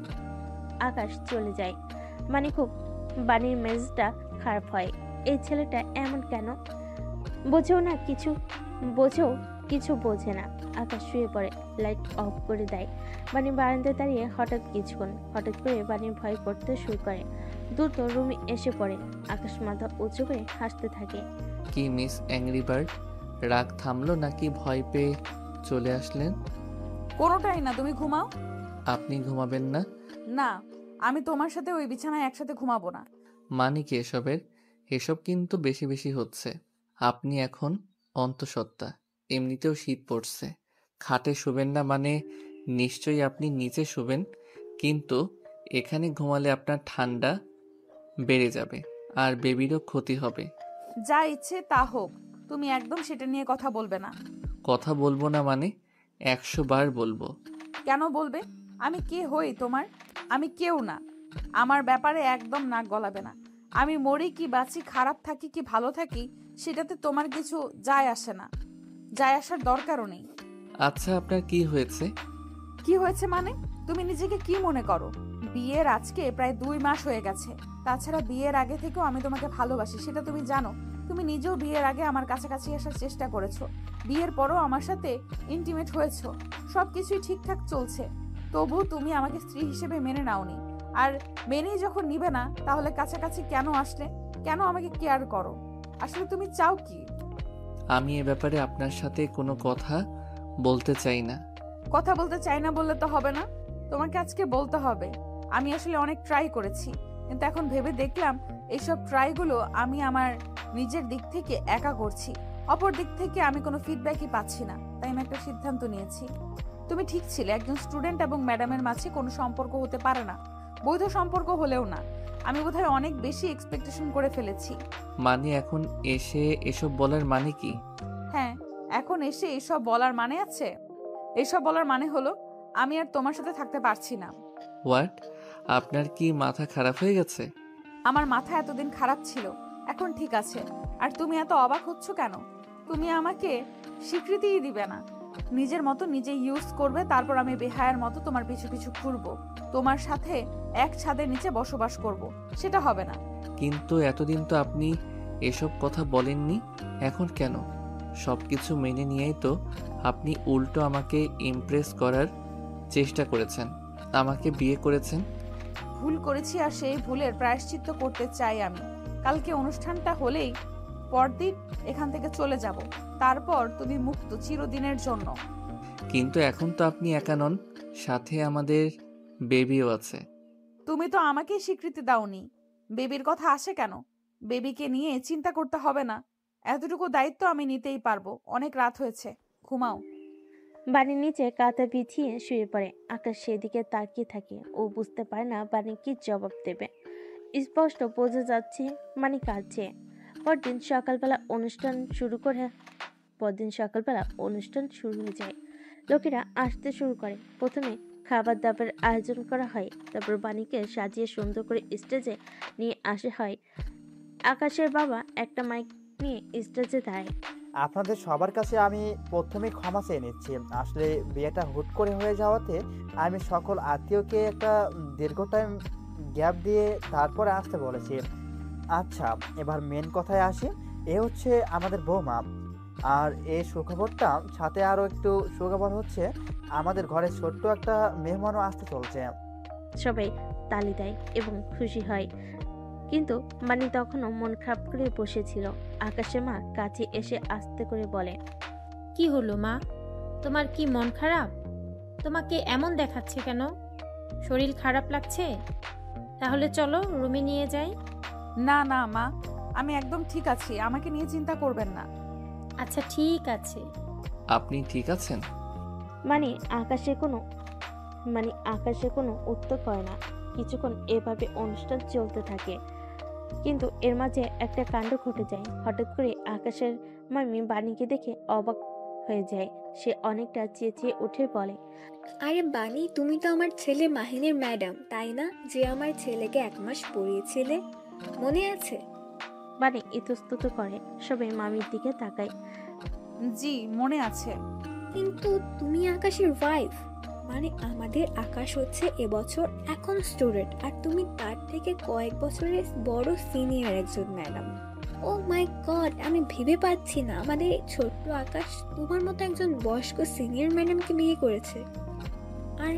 আকাশ চলে যায়। মানে খুব বাণীর মেজাজটা খারাপ হয়। এই ছেলেটা এমন কেন? বোঝেও কিছু বোঝে না। আকাশ শুয়ে পড়ে, লাইট অফ করে দেয়। বাণী বারান্দায় দাঁড়িয়ে হঠাৎ করে বাণীর ভয় করতে শুরু করে। দ্রুত রুমে এসে পড়ে। আকাশ মাথা উঁচু করে হাসতে থাকে। কি মিস অ্যাংরি বার্ড, রাগ থামলো নাকি ভয় পেয়ে চলে আসলেন? কোনোটাই না, তুমি ঘুমাও। আপনি ঘুমাবেন না? না, আমি তোমার সাথে ওই বিছানায় একসাথে ঘুমাবো না। মানে কি এসবের? এসব কিন্তু বেশি বেশি হচ্ছে। আপনি এখন অন্তঃসত্ত্বা, এমনিতেও শীত পড়ছে, খাটে শুবেন না মানে নিশ্চয়ই আপনি নিচে শুবেন, কিন্তু এখানে ঘুমালে আপনার ঠান্ডা বেড়ে যাবে আর বেবিরও ক্ষতি হবে। যা ইচ্ছে তা হোক, তুমি একদম সেটা নিয়ে কথা বলবে না। কথা বলবো না মানে 100 বার বলবো। কেন বলবে? আমি কে হই তোমার? আমি কেউ না, আমার ব্যাপারে একদম নাক গলাবে না। আমি মরি কি বাঁচি, খারাপ থাকি কি ভালো থাকি, সেটাতে তোমার কিছু যায় আসে না, যায় আসার দরকারও নেই। আচ্ছা আপনার কি হয়েছে? কি হয়েছে মানে? তুমি নিজেকে কি মনে করো? বিয়ের আজকে প্রায় 2 মাস হয়ে গেছে। তাছাড়া বিয়ের আগে থেকেও আমি তোমাকে ভালোবাসি, সেটা তুমি জানো। তুমি নিজেও বিয়ের আগে আমার কাছাকাছি আসার চেষ্টা করেছো, বিয়ের পরও আমার সাথে ইন্টিমেট হয়েছো, সবকিছুই ঠিকঠাক চলছে। তবুও তুমি আমাকে স্ত্রী হিসেবে মেনে নাওনি। আর মেনেই যখন নিবে না, তাহলে কাছাকাছি কেন আসলে? কেন আমাকে কেয়ার করো? আসলে তুমি চাও কি? আমি এ ব্যাপারে আপনার সাথে কোনো কথা বলতে চাই না। কথা বলতে চাই না বললে তো হবে না, তোমাকে আজকে বলতে হবে। আমি আসলে অনেক ট্রাই করেছি, কিন্তু এখন ভেবে দেখলাম এইসব ট্রাইগুলো আমি আমার নিজের দিক থেকে একা করছি। অপর দিক থেকে আমি কোনো ফিডব্যাকই পাচ্ছি না, তাই আমি একটা সিদ্ধান্ত নিয়েছি। তুমি ঠিক ছিলে, একজন স্টুডেন্ট এবং ম্যাডামের মাঝে কোনো সম্পর্ক হতে পারে না, বৈধ সম্পর্ক হলেও না। আমি বোধহয় অনেক বেশি এক্সপেকটেশন করে ফেলেছি। মানে এখন এসে এসব বলার মানে কি? হ্যাঁ, এখন এসে এসব বলার মানে আছে। এসব বলার মানে হলো আমি আর তোমার সাথে থাকতে পারছি না। হোয়াট? আপনার কি মাথা খারাপ হয়ে গেছে? আমার মাথা এতদিন খারাপ ছিল, এখন ঠিক আছে। আর তুমি এত অবাক হচ্ছ কেন? তুমি আমাকে স্বীকৃতিই দিবে না, নিজের মতো নিজে ইউজ করবে, তারপর আমি বেহায়ার মতো তোমার পিছু পিছু ঘুরবো, তোমার সাথে এক ছাদের নিচে বসবাস করব। সেটা হবে না। কিন্তু এতদিন তো আপনি এসব কথা বলেননি, এখন কেন? সবকিছু মেনে নিয়েই তো আপনি উল্টো আমাকে ইমপ্রেস করার চেষ্টা করেছেন, আমাকে বিয়ে করেছেন। ভুল করেছি আর সেই ভুলের প্রায়শ্চিত্ত করতে চাই আমি। কালকে অনুষ্ঠানটা হলেই পরদিন এখান থেকে চলে যাব, তারপর তুমি মুক্ত চিরদিনের জন্য। কিন্তু এখন তো আপনি একা নন, সাথে আমাদের বেবিও আছে। তুমি তো আমাকেই স্বীকৃতি দাওনি, বেবির কথা আসে কেন? বেবিকে নিয়ে চিন্তা করতে হবে না, এতটুকু দায়িত্ব আমি নিতেই পারবো। অনেক রাত হয়েছে, ঘুমাও। বাড়ির নিচে কাঁথা বিছিয়ে শুয়ে পড়ে। আকাশ সেদিকে তাকিয়ে থাকে। ও বুঝতে পারে না বাড়ি কি জবাব দেবে। স্পষ্ট বোঝা যাচ্ছে মানে কাঁদছে। পরদিন সকালবেলা অনুষ্ঠান শুরু হয়ে যায়। লোকেরা আসতে শুরু করে। প্রথমে খাবার দাবার আয়োজন করা হয়, তারপর বাণীকে সাজিয়ে সুন্দর করে স্টেজে নিয়ে আসা হয়। আকাশের বাবা একটা মাইক নিয়ে স্টেজে দাঁড়ায়। আপনাদের সবার কাছে আমি প্রথমে ক্ষমা চেয়ে নিচ্ছি। আসলে বিয়েটা হুট করে হয়ে যাওয়াতে আমি সকল আত্মীয়কে একটা দীর্ঘ টাইম গ্যাপ দিয়ে তারপরে আসতে বলেছি। আচ্ছা, এবার মেন কথায় আসি। এ হচ্ছে আমাদের বৌমা। আর এই সুখবরটা সাথে আরও একটু সুখবর হচ্ছে, আমাদের ঘরে ছোট্ট একটা মেহমানও আসতে চলছে। সবাই তালি দেয় এবং খুশি হয়, কিন্তু মানি তখনও মন খারাপ করে বসেছিল। আকাশের মা কাছে এসে আস্তে করে বলে, কি হলো মা, তোমার কি মন খারাপ? তোমাকে এমন দেখাচ্ছে কেন? শরীর খারাপ লাগছে? তাহলে চলো রুমে নিয়ে যাই। না না মা, আমি একদম ঠিক আছি, আমাকে নিয়ে চিন্তা করবেন না। আচ্ছা ঠিক আছে। আপনি ঠিক আছেন? মানে আকাশে কোনো উত্তর করে না। কিছুক্ষণ এভাবে অনুষ্ঠান চলতে থাকে, কিন্তু এর মাঝে একটা কাণ্ড ঘটে যায়। হঠাৎ করে আকাশের মামি বাণীকে দেখে অবাক হয়ে যায়। সে অনেকটা চেঁচিয়ে উঠে বলে, আরে বানি, তুমি তো আমার ছেলে মাহিনের ম্যাডাম, তাই না? যে আমার ছেলেকে 1 মাস পড়িয়েছিলে, মনে আছে? বাণী ইতস্তত করে। সবাই মামির দিকে তাকায়। জি মনে আছে। কিন্তু তুমি আকাশের ওয়াইফ, মানে আমাদের আকাশ হচ্ছে এবছর এখন স্টুডেন্ট, আর তুমি তার থেকে কয়েক বছরের বড় সিনিয়র একজন ম্যাডাম। ও মাই গড, আমি ভেবে পাচ্ছি না আমাদের এই ছোট্ট আকাশ তোমার মতো একজন বয়স্ক সিনিয়র ম্যাডামকে বিয়ে করেছে। আর